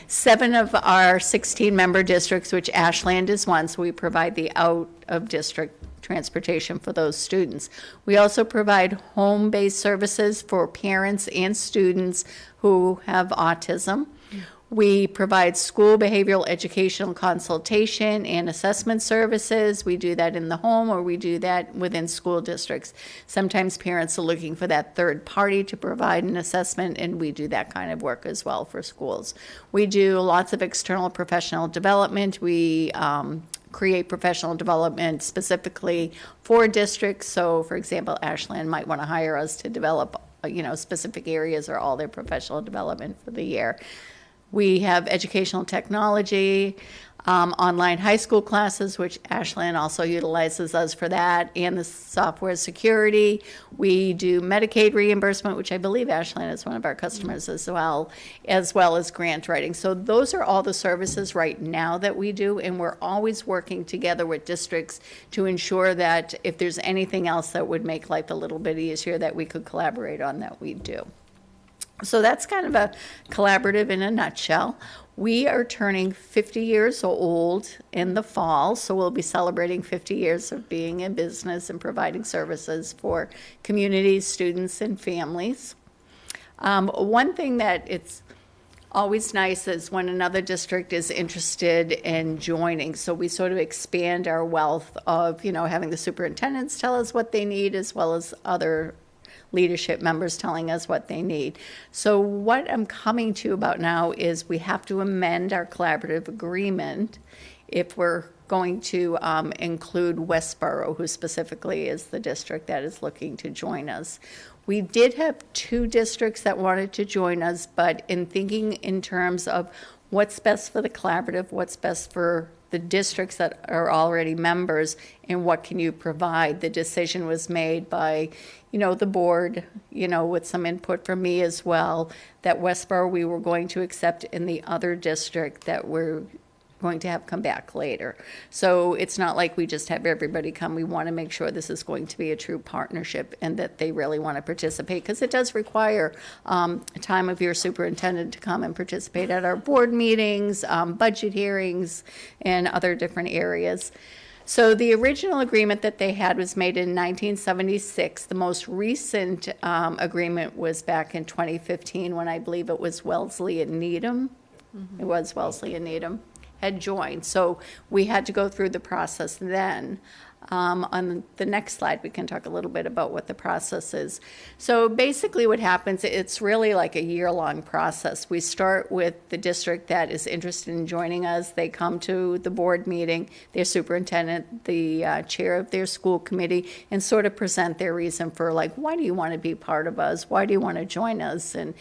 7 of our 16 member districts, which Ashland is one, so we provide the out of district transportation for those students. We also provide home-based services for parents and students who have autism. We provide school behavioral educational consultation and assessment services. We do that in the home, or we do that within school districts. Sometimes parents are looking for that third party to provide an assessment, and we do that kind of work as well for schools. We do lots of external professional development. We create professional development specifically for districts. So, for example, Ashland might want to hire us to develop, specific areas or all their professional development for the year. We have educational technology, online high school classes, which Ashland also utilizes us for that, and the software security. We do Medicaid reimbursement, which I believe Ashland is one of our customers as well as grant writing. So those are all the services right now that we do, and we're always working together with districts to ensure that if there's anything else that would make life a little bit easier that we could collaborate on, that we do. So that's kind of a collaborative in a nutshell. We are turning 50 years old in the fall, so we'll be celebrating 50 years of being in business and providing services for communities, students, and families. One thing that it's always nice is when another district is interested in joining. So we sort of expand our wealth of, having the superintendents tell us what they need, as well as other leadership members telling us what they need. So what I'm coming to about now is we have to amend our collaborative agreement if we're going to include Westboro, who specifically is the district that is looking to join us. We did have 2 districts that wanted to join us, but in thinking in terms of what's best for the collaborative, what's best for the districts that are already members, and what can you provide, the decision was made by the board, with some input from me as well, that Westboro we were going to accept in the other district that we're going to have come back later. So it's not like we just have everybody come. We want to make sure this is going to be a true partnership and that they really want to participate, because it does require time of your superintendent to come and participate at our board meetings, budget hearings, and other different areas. So the original agreement that they had was made in 1976. The most recent agreement was back in 2015 when I believe it was Wellesley and Needham. It was Wellesley and Needham had joined. So we had to go through the process then. On the next slide, we can talk a little bit about what the process is. So basically what happens, it's really like a year-long process. We start with the district that is interested in joining us. They come to the board meeting, their superintendent, the chair of their school committee, and sort of present their reason for, like, why do you want to be part of us? Why do you want to join us? And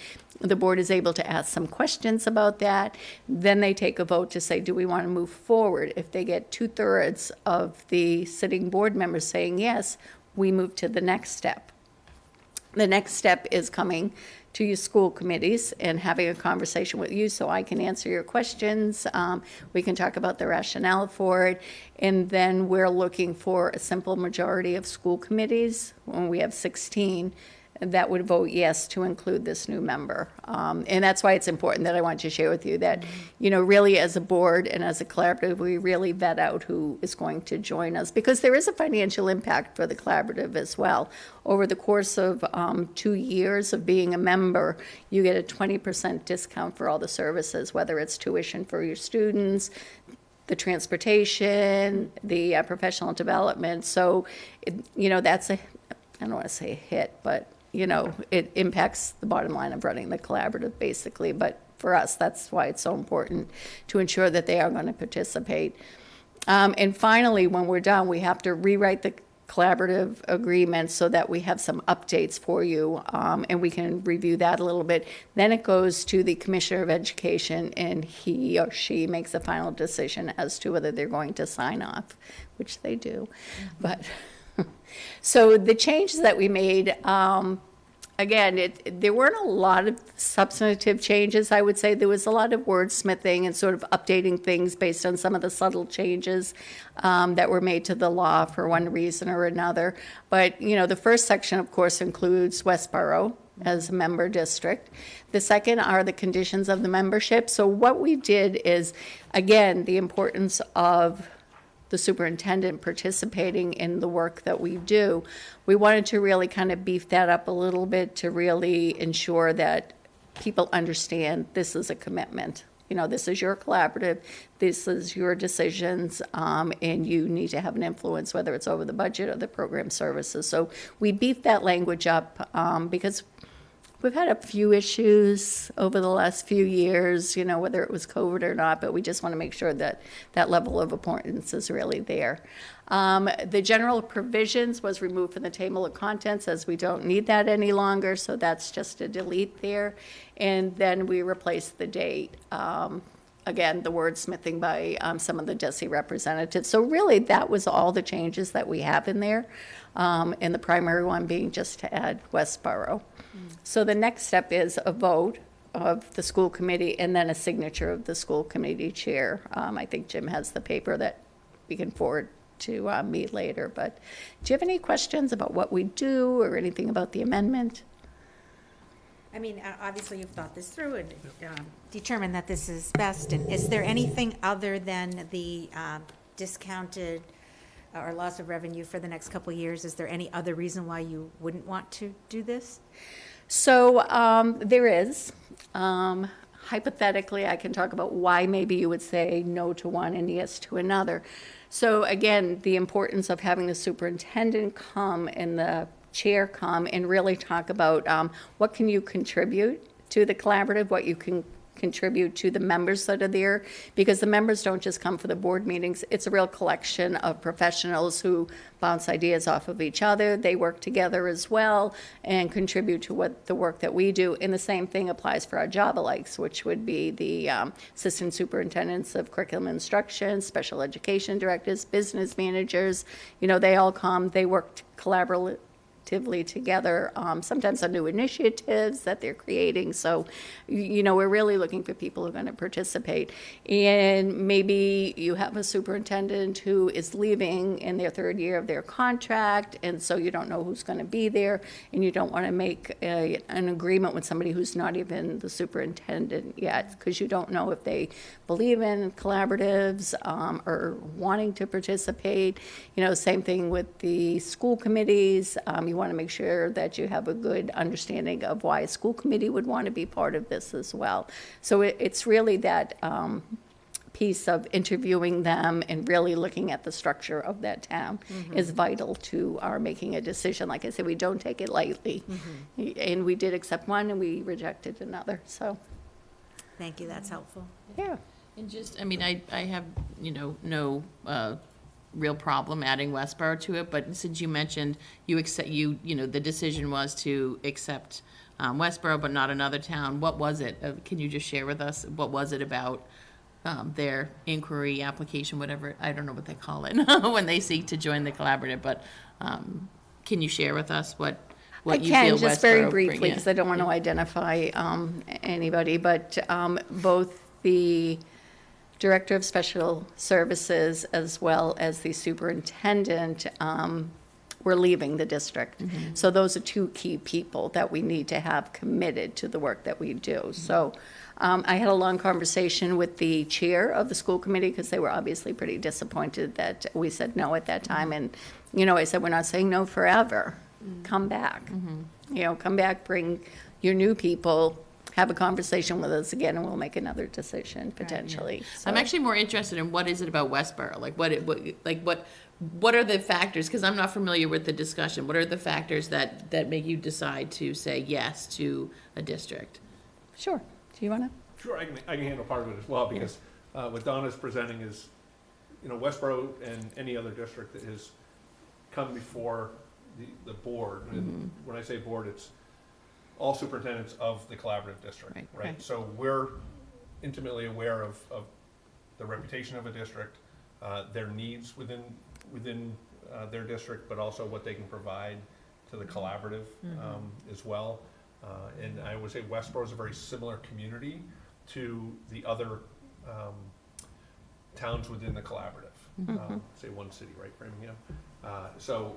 the board is able to ask some questions about that. Then they take a vote to say, do we want to move forward? If they get 2/3 of the sitting board members saying yes, we move to the next step. The next step is coming to your school committees and having a conversation with you so I can answer your questions. We can talk about the rationale for it. And then we're looking for a simple majority of school committees, when we have 16, that would vote yes to include this new member. And that's why it's important that I want to share with you that, really as a board and as a collaborative, we really vet out who is going to join us, because there is a financial impact for the collaborative as well. Over the course of 2 years of being a member, you get a 20% discount for all the services, whether it's tuition for your students, the transportation, the professional development. So, that's I don't want to say a hit, but it impacts the bottom line of running the collaborative, basically. But for us, that's why it's so important to ensure that they are going to participate. And finally, when we're done, we have to rewrite the collaborative agreement so that we have some updates for you, and we can review that a little bit. Then it goes to the Commissioner of Education, and he or she makes a final decision as to whether they're going to sign off, which they do. But so the changes that we made, again, there weren't a lot of substantive changes. I would say there was a lot of wordsmithing and sort of updating things based on some of the subtle changes that were made to the law for one reason or another. But, the first section, of course, includes Westboro as a member district. The second are the conditions of the membership. So what we did is, again, the importance of the superintendent participating in the work that we do. We wanted to really kind of beef that up a little bit to really ensure that people understand this is a commitment. This is your collaborative, this is your decisions, and you need to have an influence, whether it's over the budget or the program services. So we beefed that language up because We've had a few issues over the last few years, you know, whether it was COVID or not, but we just want to make sure that that level of importance is really there. The general provisions was removed from the table of contents as we don't need that any longer, so that's just a delete there. And then we replaced the date. Again, the wordsmithing by some of the DESE representatives. So really, that was all the changes that we have in there, and the primary one being just to add Westboro. So the next step is a vote of the school committee and then a signature of the school committee chair. I think Jim has the paper that we can forward to me later. But do you have any questions about what we do or anything about the amendment? I mean, obviously you've thought this through and determined that this is best. And is there anything other than the discounted or loss of revenue for the next couple of years? Is there any other reason why you wouldn't want to do this? So there is. Hypothetically, I can talk about why maybe you would say no to one and yes to another. So again, the importance of having the superintendent come and the chair come and really talk about what can you contribute to the collaborative, what you can contribute to the members that are there, because the members don't just come for the board meetings. It's a real collection of professionals who bounce ideas off of each other. They work together as well and contribute to the work that we do. And the same thing applies for our job alikes, which would be the assistant superintendents of curriculum instruction, special education directors, business managers. You know, they all come, they work collaboratively together, sometimes on new initiatives that they're creating. So, you know, we're really looking for people who are going to participate. And maybe you have a superintendent who is leaving in their third year of their contract, and so you don't know who's going to be there, and you don't want to make an agreement with somebody who's not even the superintendent yet, because you don't know if they believe in collaboratives or wanting to participate. You know, same thing with the school committees. You want to make sure that you have a good understanding of why a school committee would want to be part of this as well. So it's really that piece of interviewing them and really looking at the structure of that town is vital to our making a decision. Like I said, we don't take it lightly. And we did accept one and we rejected another, so. Thank you, that's helpful. Yeah. And just, I mean, I have, you know, no real problem adding Westboro to it, but since you mentioned you accept, you know, the decision was to accept Westboro, but not another town, what was it? Can you just share with us, what was it about their inquiry, application, whatever, I don't know what they call it, when they seek to join the collaborative, but can you share with us what you feel Westboro just very briefly, because I don't want to identify anybody, but both the Director of Special Services as well as the superintendent were leaving the district. So those are two key people that we need to have committed to the work that we do. So I had a long conversation with the chair of the school committee, because they were obviously pretty disappointed that we said no at that time. And, you know, I said, we're not saying no forever. Come back. You know, come back, bring your new people, have a conversation with us again, and we'll make another decision potentially. So. I'm actually more interested in what is it about Westboro? Like what are the factors? Because I'm not familiar with the discussion. What are the factors that make you decide to say yes to a district? Sure. Do you want to? Sure, I can handle part of it as well, because what Donna's presenting is, you know, Westboro and any other district that has come before the board. And when I say board, it's all superintendents of the collaborative district, right? So we're intimately aware of the reputation of a district, their needs within their district, but also what they can provide to the collaborative as well. And I would say Westboro is a very similar community to the other towns within the collaborative. Say one city, right, Framingham. So,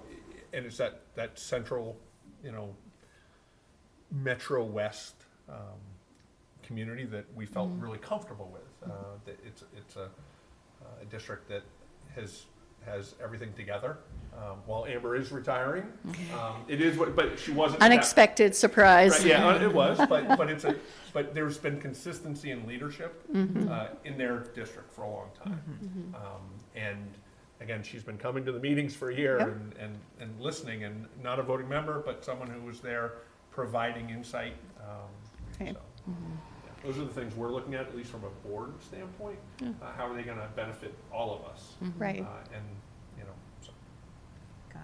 and it's that central, you know, Metro West community that we felt really comfortable with. That it's a district that has everything together. While Amber is retiring, it is what, but she wasn't Unexpected surprise. Right, yeah, it was, but there's been consistency in leadership in their district for a long time. And again, she's been coming to the meetings for a year and listening, and not a voting member, but someone who was there providing insight. Right. So, yeah, those are the things we're looking at least from a board standpoint. How are they going to benefit all of us? Right. And, you know, so.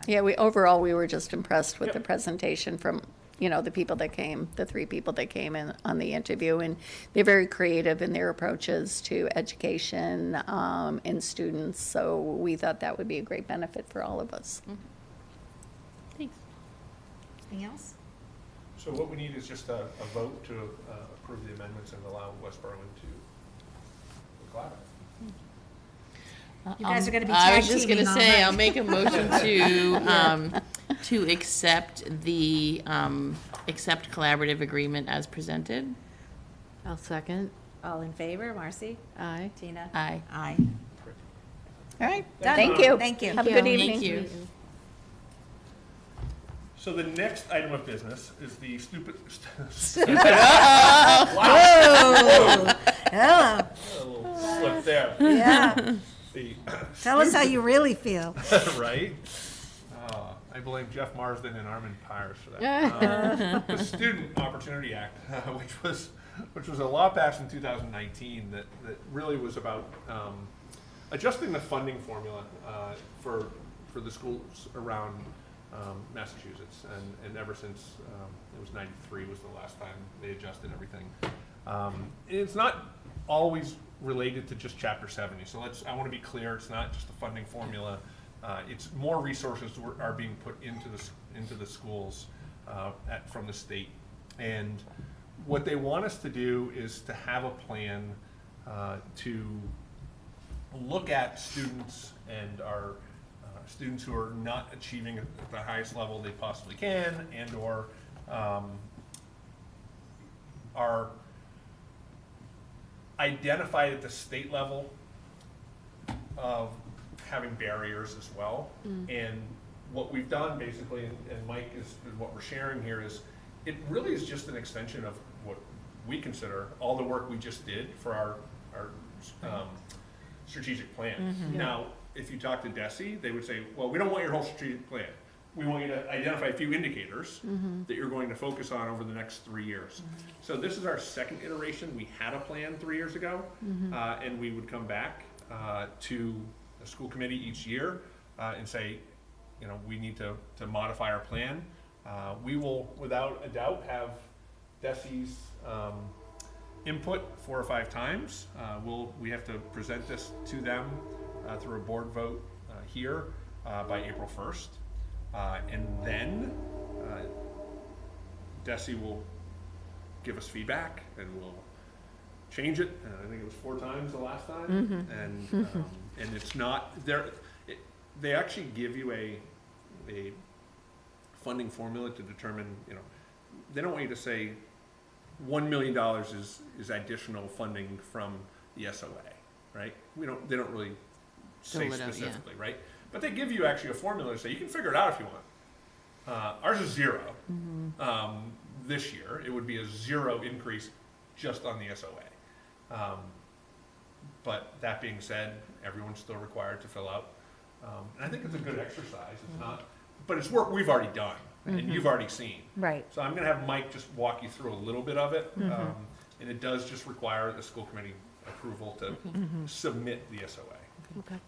Yeah, we were just impressed with Yep. the presentation from, the people that came, the 3 people that came in on the interview, and they're very creative in their approaches to education and students, so we thought that would be a great benefit for all of us. Thanks. Anything else? So what we need is just a vote to approve the amendments and allow West Berlin to collaborate. You guys are gonna be I tag was just teaming gonna all say, night. I'll make a motion to accept the, accept collaborative agreement as presented. I'll second. All in favor, Marcy? Aye. Tina? Aye. Aye. All right, Done. thank you. Thank you. Have a good Thank evening. you. So the next item of business is the stupid. Oh, A little slip there. yeah. The Tell us how you really feel. right? I blame Jeff Marsden and Armin Pyers for that. The Student Opportunity Act, which was a law passed in 2019 that really was about adjusting the funding formula for the schools around Massachusetts, and ever since it was 93 was the last time they adjusted everything. It's not always related to just Chapter 70. So I want to be clear, it's not just the funding formula. It's more resources are being put into the schools from the state. And what they want us to do is to have a plan to look at students and our students who are not achieving at the highest level they possibly can, and or are identified at the state level of having barriers as well. And what we've done basically, and Mike is what we're sharing here, is it really is just an extension of what we consider all the work we just did for our strategic plan. Now, if you talk to DESE, they would say, well, we don't want your whole strategic plan. We want you to identify a few indicators that you're going to focus on over the next 3 years. So this is our second iteration. We had a plan 3 years ago, and we would come back to the school committee each year and say, we need to modify our plan. We will, without a doubt, have DESE's input 4 or 5 times. We have to present this to them through a board vote here by April 1st. And then DESE will give us feedback and we'll change it. I think it was 4 times the last time. And it's not, they actually give you a funding formula to determine, they don't want you to say $1 million is additional funding from the SOA, right? They don't really say Fill it out, specifically, right? But they give you actually a formula to say you can figure it out if you want. Ours is 0 this year. It would be a 0 increase just on the SOA. But that being said, everyone's still required to fill out. And I think it's a good exercise. It's not, but it's work we've already done and you've already seen. Right. So I'm going to have Mike just walk you through a little bit of it. And it does just require the school committee approval to submit the SOA. Okay.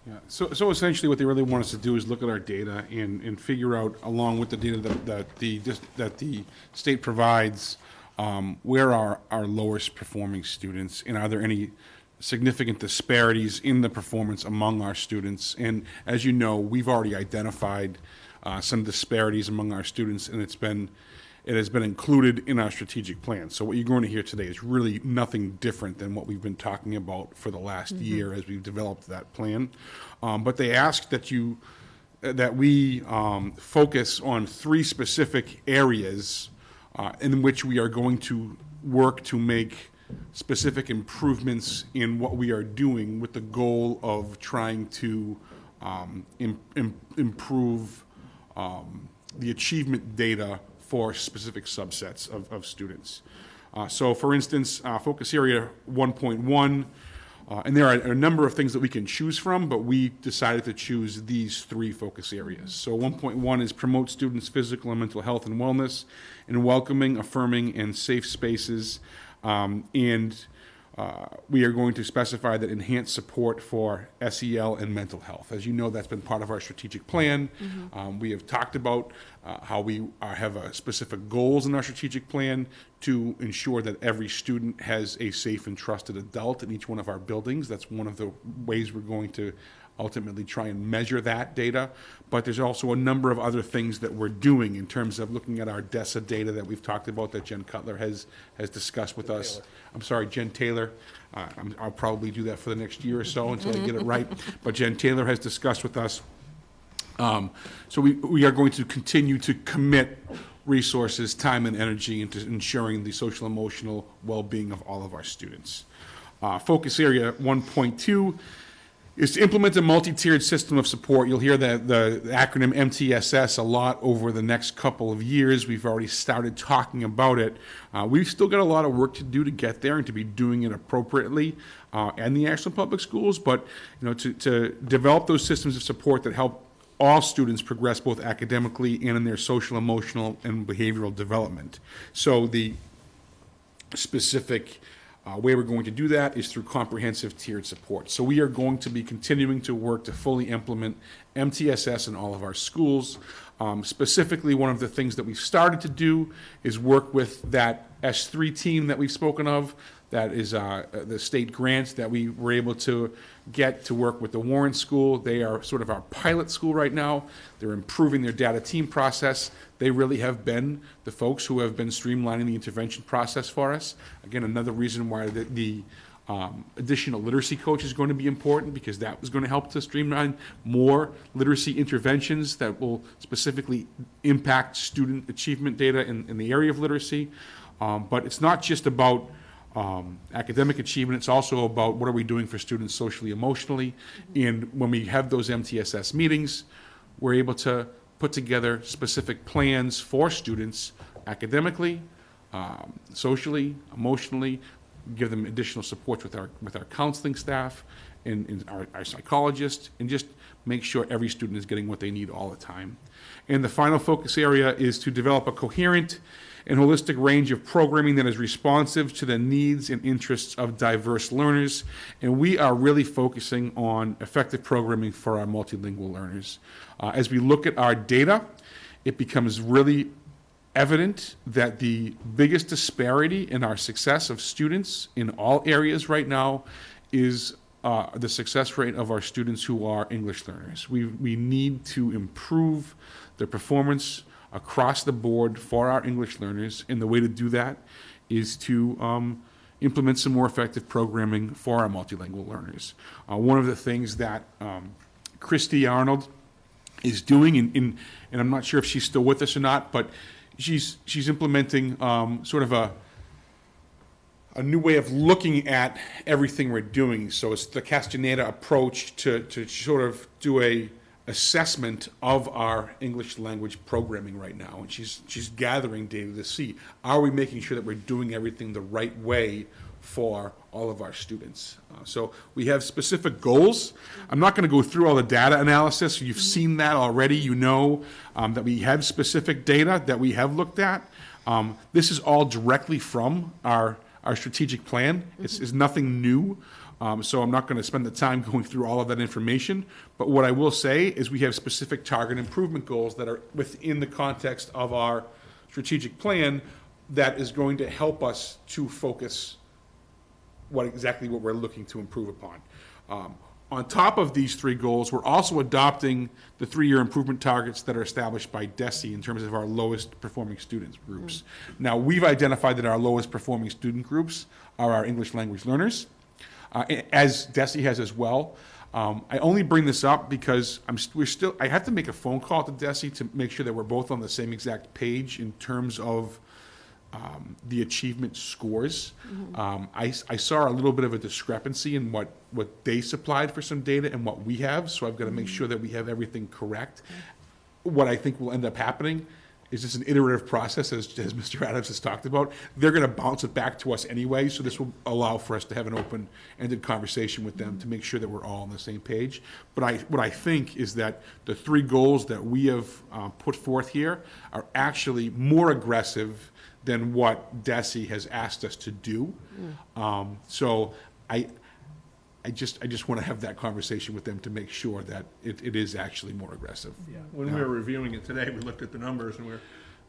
Yeah, so essentially what they really want us to do is look at our data and figure out, along with the data that the state provides, where are our lowest performing students, and are there any significant disparities in the performance among our students. And as you know, we've already identified some disparities among our students, and it has been included in our strategic plan. So what you're going to hear today is really nothing different than what we've been talking about for the last year as we've developed that plan. But they ask that we focus on 3 specific areas in which we are going to work to make specific improvements in what we are doing, with the goal of trying to improve the achievement data for specific subsets of students. So for instance, focus area 1.1, And there are a number of things that we can choose from, but we decided to choose these 3 focus areas. So 1.1 is promote students' physical and mental health and wellness in welcoming, affirming, and safe spaces. We are going to specify that enhanced support for SEL and mental health. As you know, that's been part of our strategic plan. We have talked about how we have specific goals in our strategic plan to ensure that every student has a safe and trusted adult in each one of our buildings. That's one of the ways we're going to ultimately try and measure that data. But there's also a number of other things that we're doing in terms of looking at our DESA data that we've talked about, that Jen Cutler has discussed with us. I'm sorry, Jen Taylor. I'll probably do that for the next year or so until I get it right. But Jen Taylor has discussed with us. So we are going to continue to commit resources, time, and energy into ensuring the social emotional well-being of all of our students. Focus area 1.2 is to implement a multi-tiered system of support. You'll hear the acronym MTSS a lot over the next couple of years. We've already started talking about it. We've still got a lot of work to do to get there and to be doing it appropriately in the Ashland Public Schools, but to develop those systems of support that help all students progress both academically and in their social, emotional, and behavioral development. So the specific way we're going to do that is through comprehensive tiered support. So we are going to be continuing to work to fully implement MTSS in all of our schools. Specifically, one of the things that we've started to do is work with that S3 team that we've spoken of. That is the state grants that we were able to get to work with the Warren School. They are sort of our pilot school right now. They're improving their data team process. They really have been the folks who have been streamlining the intervention process for us. Again, another reason why the additional literacy coach is going to be important, because that was going to help to streamline more literacy interventions that will specifically impact student achievement data in the area of literacy. But it's not just about academic achievement, it's also about what are we doing for students socially, emotionally. And when we have those MTSS meetings, we're able to put together specific plans for students academically, socially, emotionally, give them additional support with our counseling staff and our psychologists, and just make sure every student is getting what they need all the time. And the final focus area is to develop a coherent and holistic range of programming that is responsive to the needs and interests of diverse learners. And we are really focusing on effective programming for our multilingual learners. As we look at our data, it becomes really evident that the biggest disparity in our success of students in all areas right now is the success rate of our students who are English learners. We need to improve their performance across the board for our English learners, and the way to do that is to implement some more effective programming for our multilingual learners. One of the things that Christy Arnold is doing, and I'm not sure if she's still with us or not, but she's implementing sort of a new way of looking at everything we're doing. So it's the Castaneda approach to sort of do a assessment of our English language programming right now. And she's gathering data to see, are we making sure that we're doing everything the right way for all of our students? So we have specific goals. I'm not going to go through all the data analysis. You've seen that already. You know that we have specific data that we have looked at. This is all directly from our strategic plan. It's nothing new. So I'm not going to spend the time going through all of that information. But what I will say is we have specific target improvement goals that are within the context of our strategic plan that is going to help us to focus what we're looking to improve upon. On top of these 3 goals, we're also adopting the 3-year improvement targets that are established by DESE in terms of our lowest performing students groups. Now, we've identified that our lowest performing student groups are our English language learners, as DESE has as well. I only bring this up because I have to make a phone call to DESE to make sure that we're both on the same exact page in terms of the achievement scores. I saw a little bit of a discrepancy in what they supplied for some data and what we have, so I've got to make sure that we have everything correct. What I think will end up happening, is this an iterative process, as Mr. Adams has talked about. They're going to bounce it back to us anyway, so this will allow for us to have an open-ended conversation with them to make sure that we're all on the same page. But what I think is that the 3 goals that we have put forth here are actually more aggressive than what DESE has asked us to do. So I just want to have that conversation with them to make sure that it is actually more aggressive. Yeah, when we were reviewing it today, we looked at the numbers and we're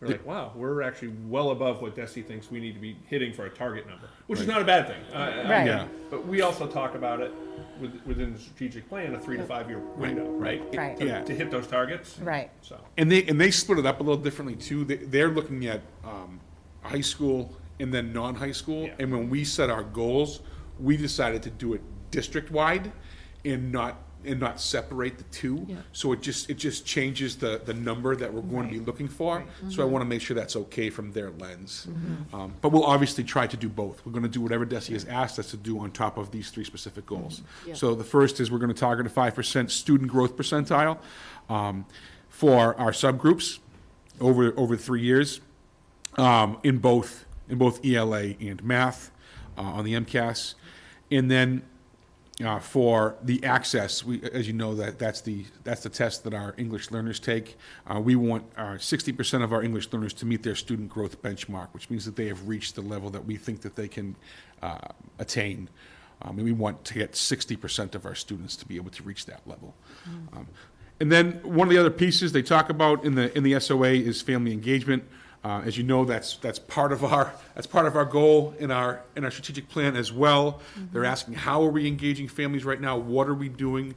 like, wow, we're actually well above what DESE thinks we need to be hitting for a target number, which is not a bad thing. Right. Yeah. But we also talk about it within the strategic plan, a 3 to 5 year window, right? Right. Yeah. To hit those targets. Right. So. And they split it up a little differently too. They're looking at high school and then non-high school. Yeah. And when we set our goals, we decided to do it district-wide and not separate the two. Yeah. So it just changes the number that we're going to be looking for. So I want to make sure that's okay from their lens. But we'll obviously try to do both. We're going to do whatever DESE has asked us to do on top of these 3 specific goals. Yeah. So the first is we're going to target a 5% student growth percentile for our subgroups over 3 years in both ELA and math on the MCAS. And then for the access, as you know, that's the test that our English learners take. We want 60% of our English learners to meet their student growth benchmark, which means that they have reached the level that we think that they can attain. And we want to get 60% of our students to be able to reach that level. And then one of the other pieces they talk about in the SOA is family engagement. As you know, that's part of our goal in our strategic plan as well. They're asking, how are we engaging families right now? What are we doing?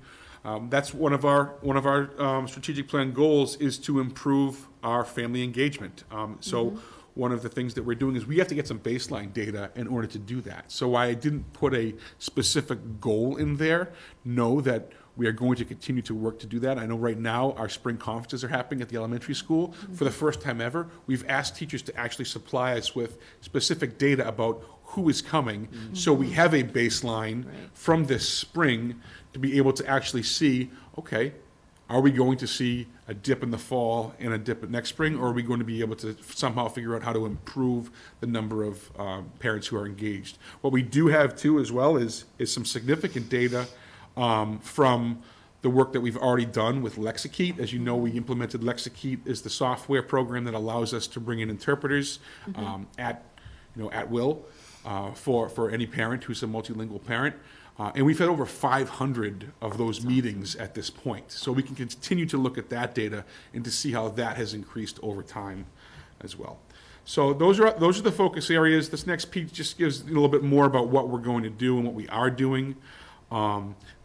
That's one of our strategic plan goals is to improve our family engagement. So one of the things that we're doing is we have to get some baseline data in order to do that. So I didn't put a specific goal in there. Know that we are going to continue to work to do that. I know right now our spring conferences are happening at the elementary school. For the first time ever, we've asked teachers to actually supply us with specific data about who is coming, so we have a baseline from this spring to be able to actually see, okay, are we going to see a dip in the fall and a dip next spring, or are we going to be able to somehow figure out how to improve the number of parents who are engaged? What we do have too as well is some significant data from the work that we've already done with Lexikeet. As you know, we implemented Lexikeet as the software program that allows us to bring in interpreters at will for any parent who's a multilingual parent. And we've had over 500 of those meetings at this point. So we can continue to look at that data and to see how that has increased over time as well. So those are the focus areas. This next piece just gives a little bit more about what we're going to do and what we are doing.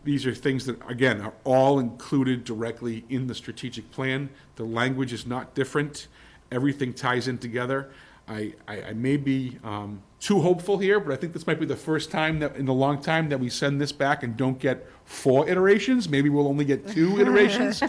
These are things that, again, are all included directly in the strategic plan. The language is not different. Everything ties in together. I may be too hopeful here, but I think this might be the first time that in a long time that we send this back and don't get 4 iterations. Maybe we'll only get 2 iterations.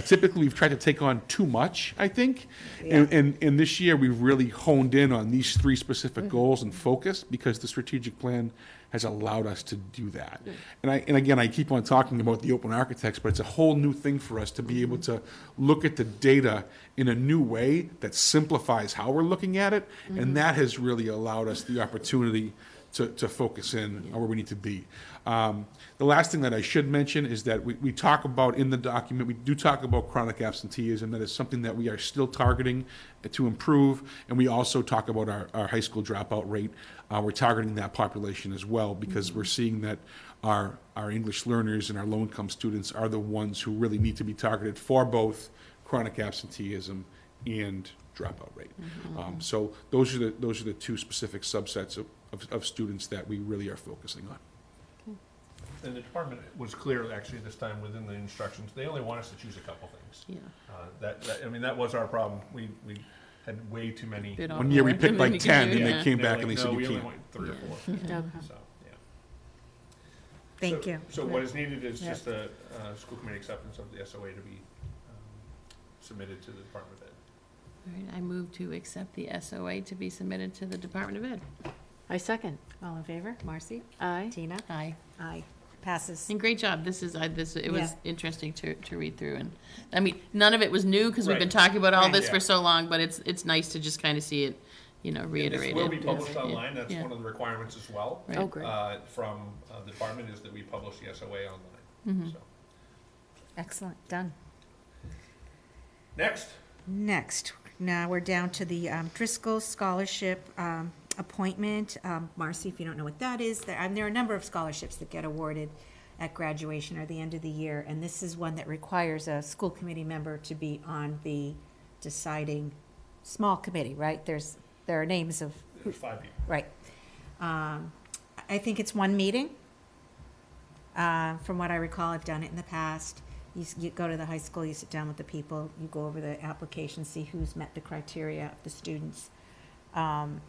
Typically, we've tried to take on too much, I think. Yeah. And this year, we've really honed in on these 3 specific goals and focus because the strategic plan has allowed us to do that. And again, I keep on talking about the open architects, but it's a whole new thing for us to be able to look at the data in a new way that simplifies how we're looking at it, and that has really allowed us the opportunity to focus in on where we need to be. The last thing that I should mention is that we talk about in the document, we do talk about chronic absenteeism. That is something that we are still targeting to improve, and we also talk about our high school dropout rate. We're targeting that population as well because we're seeing that our English learners and our low-income students are the ones who really need to be targeted for both chronic absenteeism and dropout rate. So those are the 2 specific subsets of students that we really are focusing on. And the department was clear actually this time within the instructions. They only want us to choose a couple things. Yeah. That was our problem. We had way too many. Bid on One year we more picked than like you can 10 do, and yeah. they came They're back like, and they said no, you we only can't. want 3 or 4. Okay. So, yeah. Thank you. So what is needed is just a school committee acceptance of the SOA to be submitted to the Department of Ed. All right, I move to accept the SOA to be submitted to the Department of Ed. I second. All in favor? Marcy? Aye. Tina? Aye. Aye. passes. And great job. This is, it was Yeah. interesting to read through. And, I mean, none of it was new because we've been Right. talking about all Right. this Yeah. for so long, but it's nice to just kind of see it, reiterated. This will be published Yeah. online, that's Yeah. one of the requirements as well. Right. Oh, great. From the department is that we publish the SOA online. So, Excellent, done. next, Next, now we're down to the Driscoll Scholarship appointment. Marcy, if you don't know what that is, there are a number of scholarships that get awarded at graduation or the end of the year, and this is one that requires a school committee member to be on the deciding small committee, right? There are names of, there's 5 people. right. I think it's one meeting. From what I recall, I've done it in the past. You go to the high school, you sit down with the people, you go over the application, see who's met the criteria of the students, and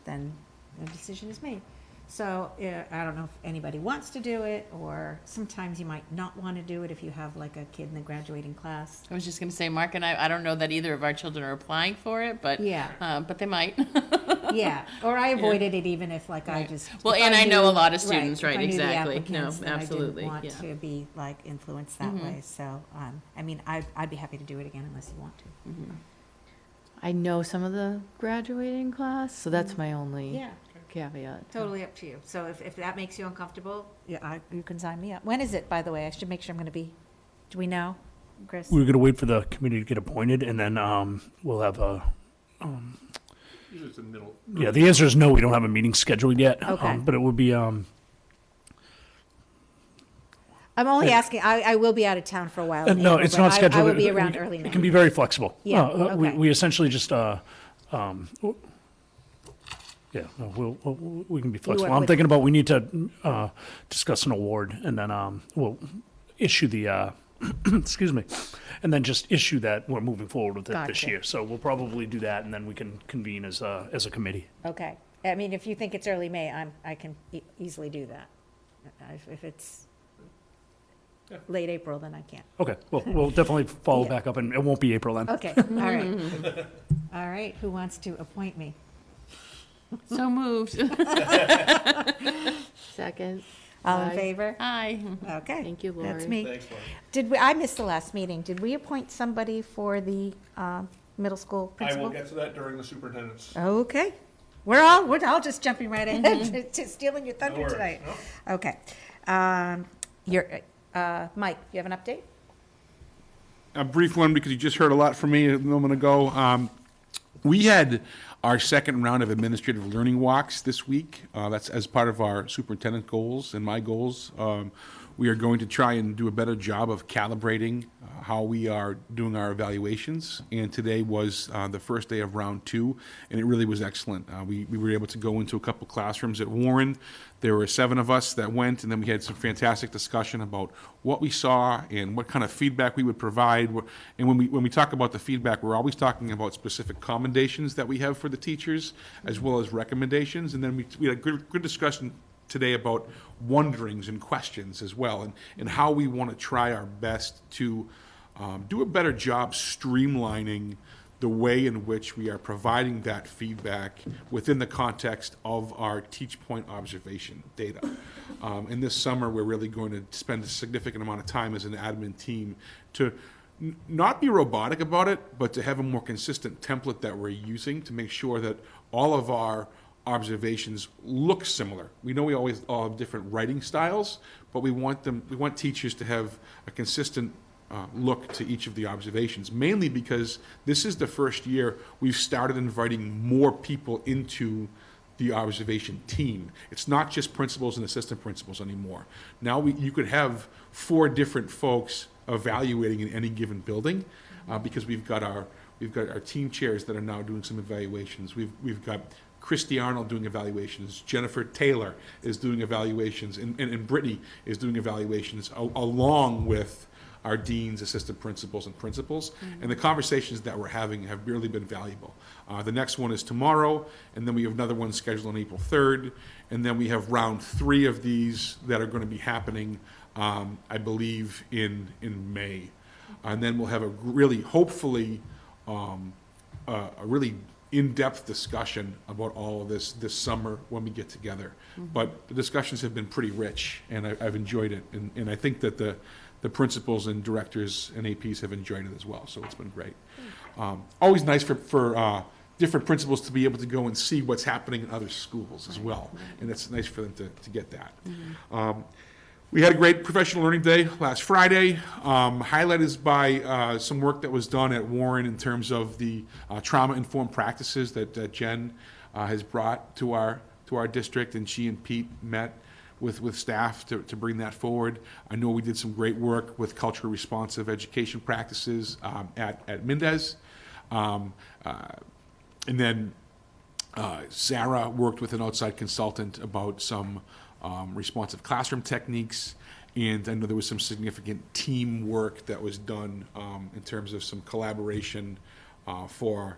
then the decision is made. So I don't know if anybody wants to do it, or sometimes you might not want to do it if you have like a kid in the graduating class. I was just going to say, Mark and I don't know that either of our children are applying for it, but but they might. Yeah, or I avoided it even if like I Right. just. Well, if and I know a lot of right, students, if right, I knew the exactly. No, applicants, then absolutely, I didn't yeah. want to be like influenced that way. So, I mean, I'd be happy to do it again unless you want to. I know some of the graduating class, so that's my only Yeah, caveat. totally up to you. So if that makes you uncomfortable, yeah, you can sign me up. When is it, by the way? I should make sure I'm going to be, do we know, Chris? We were gonna wait for the committee to get appointed, and then, we'll have a, Usually it's in the middle. yeah, the answer is no, we don't have a meeting scheduled yet. Okay. But it would be, I'm only asking, I will be out of town for a while. in no, April, it's but not scheduled. I will be We- around early May. It can be very flexible. Yeah, We okay. we essentially just, yeah, no, we can be flexible. I'm would- thinking about, we need to discuss an award, and then we'll issue the, excuse me, and then just issue that, we're moving forward with it this Gotcha. year. So we'll probably do that, and then we can convene as a committee. Okay. I mean, if you think it's early May, I can easily do that. If it's late April, then I can't. Okay, well, we'll definitely follow back up, and it won't be April then. Okay, all right. All right, who wants to appoint me? So moved. Second. All in Aye. favor? Hi. Okay. Thank you, That's Lori. me. Thanks, Lori. Did we, I missed the last meeting. Did we appoint somebody for the middle school I will principal? get to that during the superintendent's. Okay. We're all just jumping right ahead to stealing your No thunder worries. tonight. No? Okay. Mike, you have an update? A brief one, because you just heard a lot from me a moment ago. We had our second round of administrative learning walks this week. That's as part of our superintendent goals and my goals. We are going to try and do a better job of calibrating how we are doing our evaluations. And today was the first day of round 2, and it really was excellent. We were able to go into a couple classrooms at Warren. There were 7 of us that went, and then we had some fantastic discussion about what we saw and what kind of feedback we would provide. And when we talk about the feedback, we're always talking about specific commendations that we have for the teachers, as well as recommendations. And then we had a good discussion today about wonderings and questions as well, and how we want to try our best to do a better job streamlining the way in which we are providing that feedback within the context of our teach point observation data. And this summer, we're really going to spend a significant amount of time as an admin team to not be robotic about it, but to have a more consistent template that we're using to make sure that all of our observations look similar. We know we always all have different writing styles, but we want teachers to have a consistent look to each of the observations, mainly because this is the first year we've started inviting more people into the observation team. It's not just principals and assistant principals anymore. Now you could have 4 different folks evaluating in any given building, because we've got our team chairs that are now doing some evaluations. We've got Christy Arnold doing evaluations, Jennifer Taylor is doing evaluations, and Brittany is doing evaluations along with our deans, assistant principals, and principals. And the conversations that we're having have really been valuable. The next one is tomorrow, and then we have another one scheduled on April 3rd, and then we have round 3 of these that are going to be happening, I believe, in May. And then we'll have a really, hopefully, a really in-depth discussion about all of this summer when we get together. But the discussions have been pretty rich, and I've enjoyed it. And I think that the principals and directors and APs have enjoyed it as well, so it's been great. Always nice for different principals to be able to go and see what's happening in other schools as well, and it's nice for them to get that. We had a great professional learning day last Friday, highlighted by some work that was done at Warren in terms of the trauma-informed practices that Jen has brought to our district, and she and Pete met with staff to bring that forward. I know we did some great work with culturally responsive education practices at Mendez. And then Sarah worked with an outside consultant about some responsive classroom techniques, and I know there was some significant teamwork that was done in terms of some collaboration for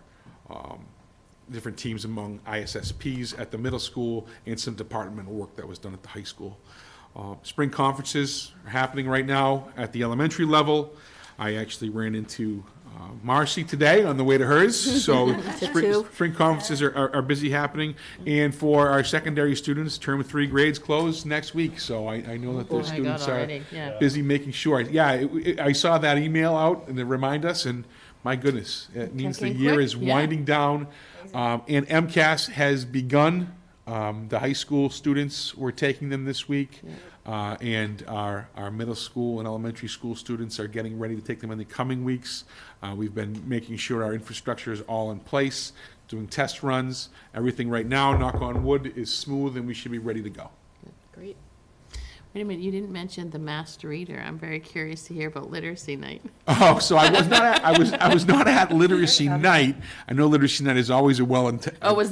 different teams among ISSPs at the middle school, and some departmental work that was done at the high school. Spring conferences are happening right now at the elementary level. I actually ran into Marcy today on the way to hers, so spring conferences are busy happening. And for our secondary students, term 3 grades close next week, so I know that the students are busy making sure. Yeah, I saw that email out and they remind us, and my goodness, it means the year is winding down. And MCAS has begun. The high school students were taking them this week, and our middle school and elementary school students are getting ready to take them in the coming weeks. We've been making sure our infrastructure is all in place, doing test runs. Everything right now, knock on wood, is smooth, and we should be ready to go. Great. Wait a minute, you didn't mention the master reader. I'm very curious to hear about literacy night. Oh, so I was not at literacy night. I know literacy night is always a was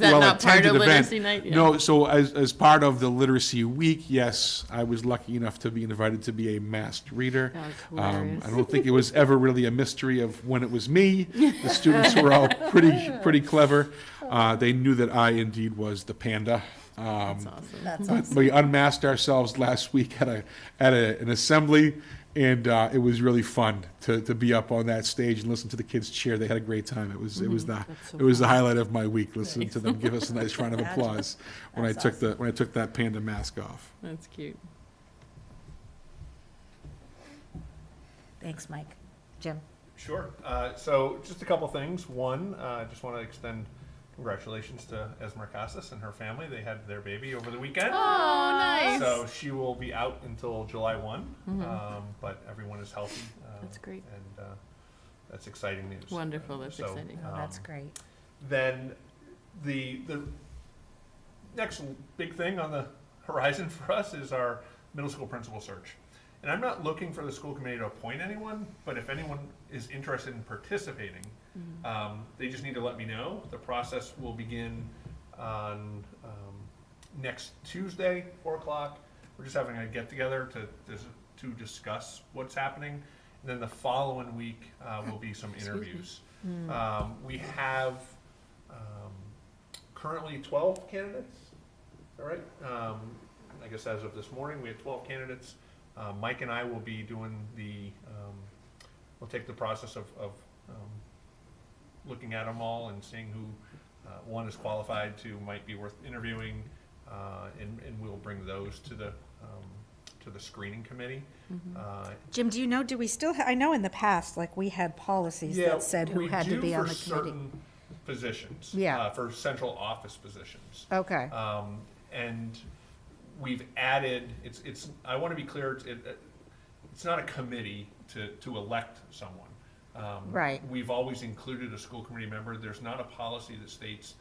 that not part of literacy night? Yeah. No, so as part of the literacy week, yes, I was lucky enough to be invited to be a master reader. I don't think it was ever really a mystery of when it was me. The students were all pretty clever. They knew that I indeed was the panda. That's awesome. That's But we unmasked ourselves last week at an assembly, and it was really fun to be up on that stage and listen to the kids cheer. They had a great time. It was the highlight of my week, listening to them give us a nice round of applause when I took that panda mask off. That's cute. Thanks, Mike. Jim? Sure. So just a couple things. One, I just want to extend congratulations to Esmer Casas and her family. They had their baby over the weekend. Oh, nice. So she will be out until July 1, but everyone is healthy. That's great. And that's exciting news. Wonderful. That's So, exciting. Oh, that's great. Then the next big thing on the horizon for us is our middle school principal search. And I'm not looking for the school committee to appoint anyone, but if anyone is interested in participating, they just need to let me know. The process will begin on next Tuesday, 4 o'clock. We're just having a get-together to discuss what's happening. And then the following week will be some interviews. We have currently 12 candidates. All right. I guess as of this morning, we have 12 candidates. Mike and I will be doing we'll take the process of looking at them all and seeing who one is qualified to, might be worth interviewing, and we'll bring those to the screening committee. Jim, do you know, do we still, I know in the past, like, we had policies that said who had to be on the committee. We do for certain positions. Yeah. For central office positions. Okay. And we've added, I want to be clear, it's not a committee to elect someone. Right. We've always included a school committee member. There's not a policy that states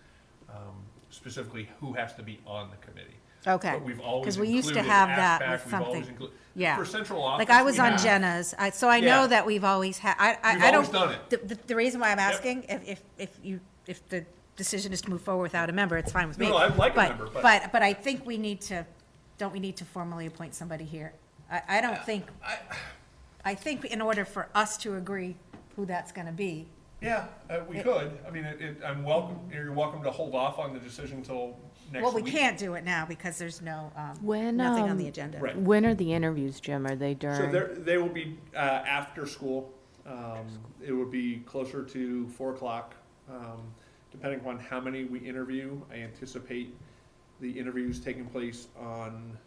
specifically who has to be on the committee. Okay. But we've always Because we used to included have that ASPAC, with we've always something. Yeah. For central office. Like, I was we on have. Jenna's, so I Yeah. know that we've always had, We've I always don't. done it. The reason why I'm asking, if the decision is to move forward without a member, it's fine with me. No, I'd like a member, but- But I think we need to, don't we need to formally appoint somebody here? I don't think, I think in order for us to agree who that's gonna be. Yeah, we could. I mean, I'm welcome, you're welcome to hold off on the decision until next Well, week. we can't do it now because there's no, When, nothing on the agenda. Right. When are the interviews, Jim? Are they So during? they will be after school. It would be closer to 4 o'clock, depending upon how many we interview, I anticipate the interviews taking place on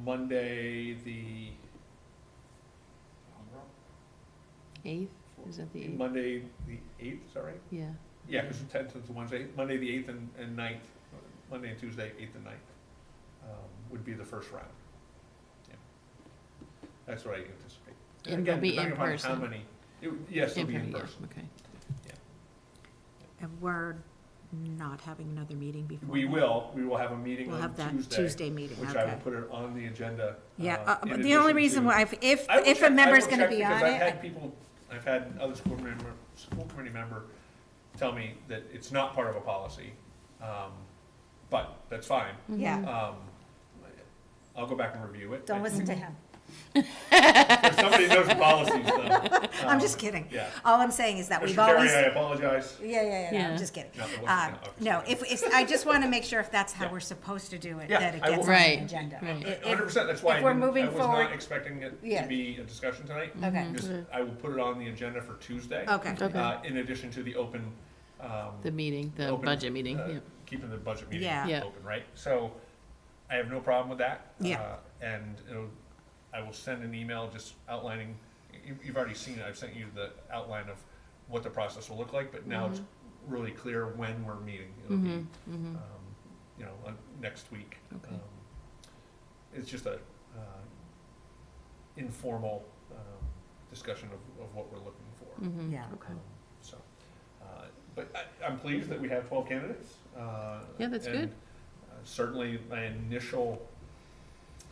Monday, the 8th, is that the 8th? Monday, the 8th, is that right? Yeah. Yeah, because the 10th is the Wednesday, Monday, the 8th and 9th, Monday and Tuesday, 8th and 9th, would be the first round. Yeah. That's what I anticipate. And they'll be in depending upon person. How many, yes, it'll be in yeah, person. okay. And we're not having another meeting before We that? will have a meeting We'll on have that Tuesday. Tuesday meeting, Which I will okay. put it on the agenda. Yeah, in the only addition reason to- why, if I will a check- member's I will gonna check be because on I've had it, people, I've had other school committee member tell me that it's not part of a policy, but that's fine. yeah, I'll go back and review it. don't listen to him. If somebody knows policies, though. I'm just kidding. Yeah. All I'm saying is that Mr. we've Carey, always, I apologize. yeah, Yeah. I'm just kidding. No, it wasn't, No, if, I just want to make sure if that's how Yeah. we're supposed to do it, Yeah, that it I will- gets on Right, the agenda. right. If- 100%, that's why if we're moving I was forward- not expecting it Yeah. to be a discussion tonight. Okay, Just, I will put it on the agenda for Tuesday. okay. In addition to the open, The meeting, the open, budget meeting, uh, yeah. keeping the budget meeting Yeah. Yeah. open, right? So I have no problem with that. Yeah. And I will send an email just outlining, you've already seen it, I've sent you the outline of what the process will look like, but now it's really clear when we're meeting. It'll be, next week. Okay. It's just a informal discussion of what we're looking for. Yeah. So, but I'm pleased that we have 12 candidates. Yeah, that's and, good. Certainly, my initial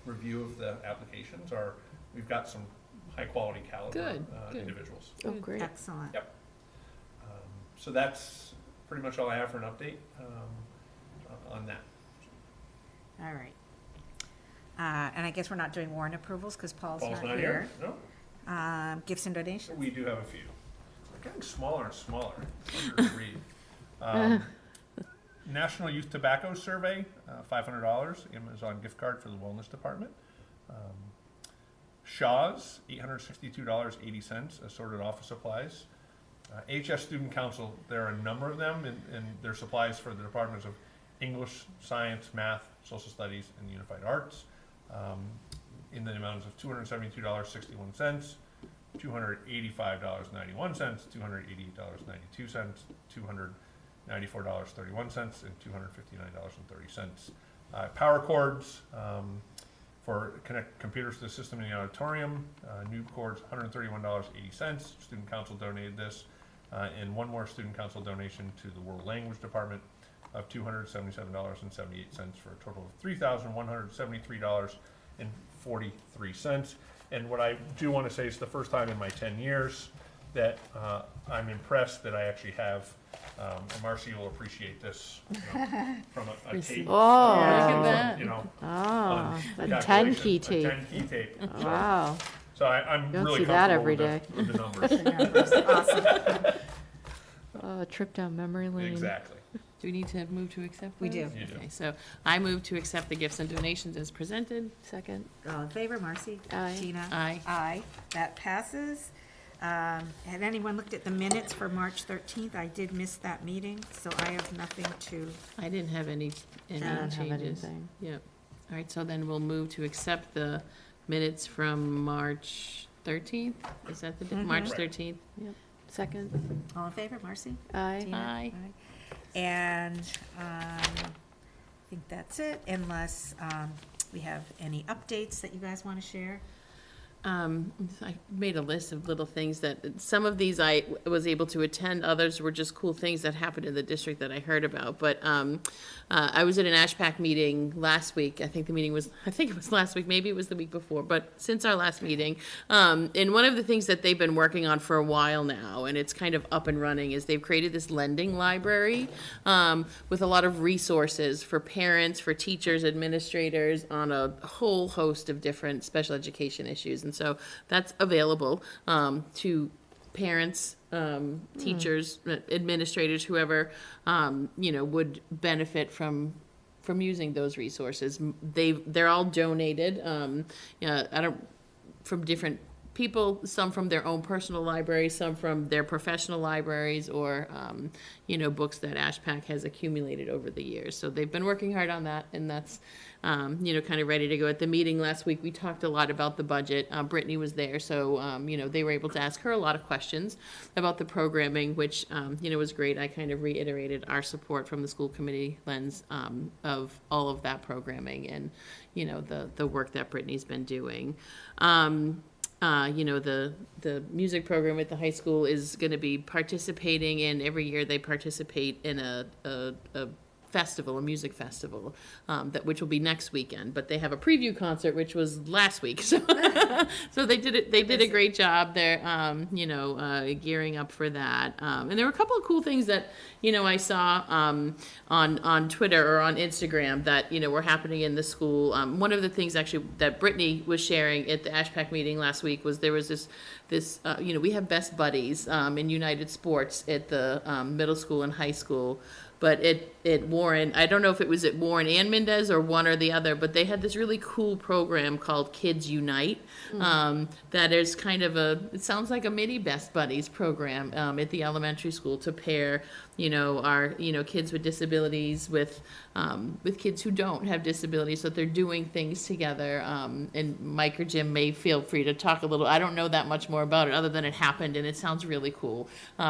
review of the applications are, we've got some high-quality caliber Good, good. individuals. Oh, great. Excellent. Yep. So that's pretty much all I have for an update on that. All right. And I guess we're not doing warrant approvals because Paul's Paul's not here. No, Gifts and donations? we do have a few. They're getting smaller and smaller. It's harder to read. National Youth Tobacco Survey, $500, Amazon gift card for the Wellness Department. Shaw's, $862.80, assorted office supplies. HS Student Council, there are a number of them, and their supplies for the departments of English, Science, Math, Social Studies, and Unified Arts, in the amounts of $272.61, $285.91, $288.92, $294.31, and $259.30. Power cords for connect computers to the system in the auditorium. New cords, $131.80. Student Council donated this. And one more Student Council donation to the World Language Department of $277.78 for a total of $3,173.43. And what I do want to say is the first time in my 10 years that I'm impressed that I actually have, and Marcy will appreciate this, from a tape. Oh. Look at that. Oh, a calculation, 10-key a tape. 10-key tape. Wow. So I'm Don't really see that comfortable every with the numbers. Awesome. Oh, a trip down memory lane. Exactly. Do we need to move to accept We those? do. You do. Okay, so I move to accept the gifts and donations as presented. Second. All in favor, Marcy? Aye. Tina? Aye. Aye. That passes. Had anyone looked at the minutes for March 13th? I did miss that meeting, so I have nothing to, I didn't have any I don't have changes. anything. Yep. All right, so then we'll move to accept the minutes from March 13th. Is that the, March Right. 13th? Second. all in favor, Marcy? Aye. Tina? Aye. And I think that's it, unless we have any updates that you guys want to share. I made a list of little things that, some of these I was able to attend, others were just cool things that happened in the district that I heard about. But I was at an AshPAC meeting last week. I think it was last week, maybe it was the week before, but since our last meeting. And one of the things that they've been working on for a while now, and it's kind of up and running, is they've created this lending library with a lot of resources for parents, for teachers, administrators, on a whole host of different special education issues. And so that's available to parents, teachers, administrators, whoever, would benefit from using those resources. They're all donated, from different people, some from their own personal libraries, some from their professional libraries, or, books that AshPac has accumulated over the years. So they've been working hard on that, and that's, kind of ready to go. At the meeting last week, we talked a lot about the budget. Brittany was there, so, they were able to ask her a lot of questions about the programming, which, was great. I kind of reiterated our support from the school committee lens of all of that programming and, the work that Brittany's been doing. The music program at the high school is going to be participating in, every year they participate in a festival, a music festival, which will be next weekend. But they have a preview concert, which was last week. So, so they did it. They did a great job. They're, gearing up for that. And there were a couple of cool things that, I saw on Twitter or on Instagram that, were happening in the school. One of the things actually that Brittany was sharing at the AshPac meeting last week was there was this we have best buddies in United Sports at the middle school and high school. But at Warren, I don't know if it was at Warren and Mendez or one or the other, but they had this really cool program called Kids Unite. That is kind of it sounds like a mini Best Buddies program at the elementary school to pair, our, kids with disabilities with kids who don't have disabilities, so they're doing things together. And Mike or Jim may feel free to talk a little. I don't know that much more about it other than it happened and it sounds really cool.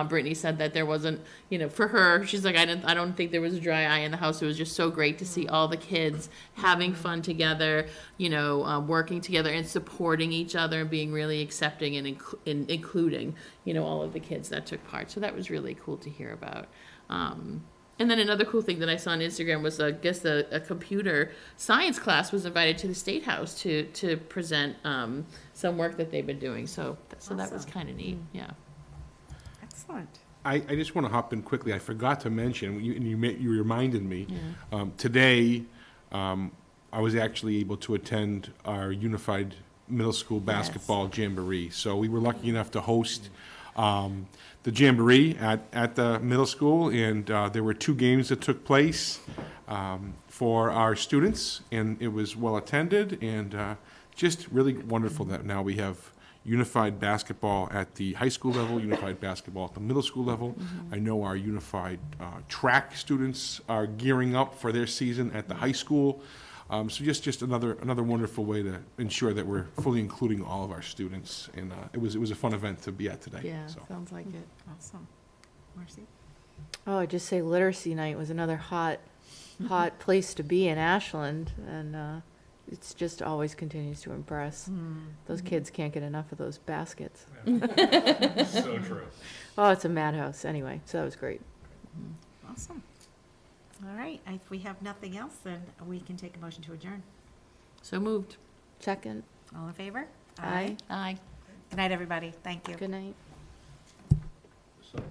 Brittany said that there wasn't, for her, she's like, I don't think there was a dry eye in the house. It was just so great to see all the kids having fun together, working together and supporting each other and being really accepting and including, all of the kids that took part. So that was really cool to hear about. And then another cool thing that I saw on Instagram was, I guess, a computer science class was invited to the State House to present some work that they've been doing. So that was kind of neat. Yeah. Excellent. I just want to hop in quickly. I forgot to mention, you reminded me, today I was actually able to attend our Unified Middle School Basketball Jamboree. So we were lucky enough to host the Jamboree at the middle school, and there were 2 games that took place for our students, and it was well attended, and just really wonderful that now we have unified basketball at the high school level, unified basketball at the middle school level. I know our unified track students are gearing up for their season at the high school. So just another wonderful way to ensure that we're fully including all of our students. And it was a fun event to be at today. Yeah, So. sounds like it. Awesome. Marcy? Oh, I'd just say Literacy Night was another hot place to be in Ashland, and it's just always continues to impress. Those kids can't get enough of those baskets. So true. Oh, it's a madhouse. Anyway, so that was great. Awesome. All right. If we have nothing else, then we can take a motion to adjourn. So moved. Second. All in favor? Aye. Aye. Good night, everybody. Thank you. Good night. So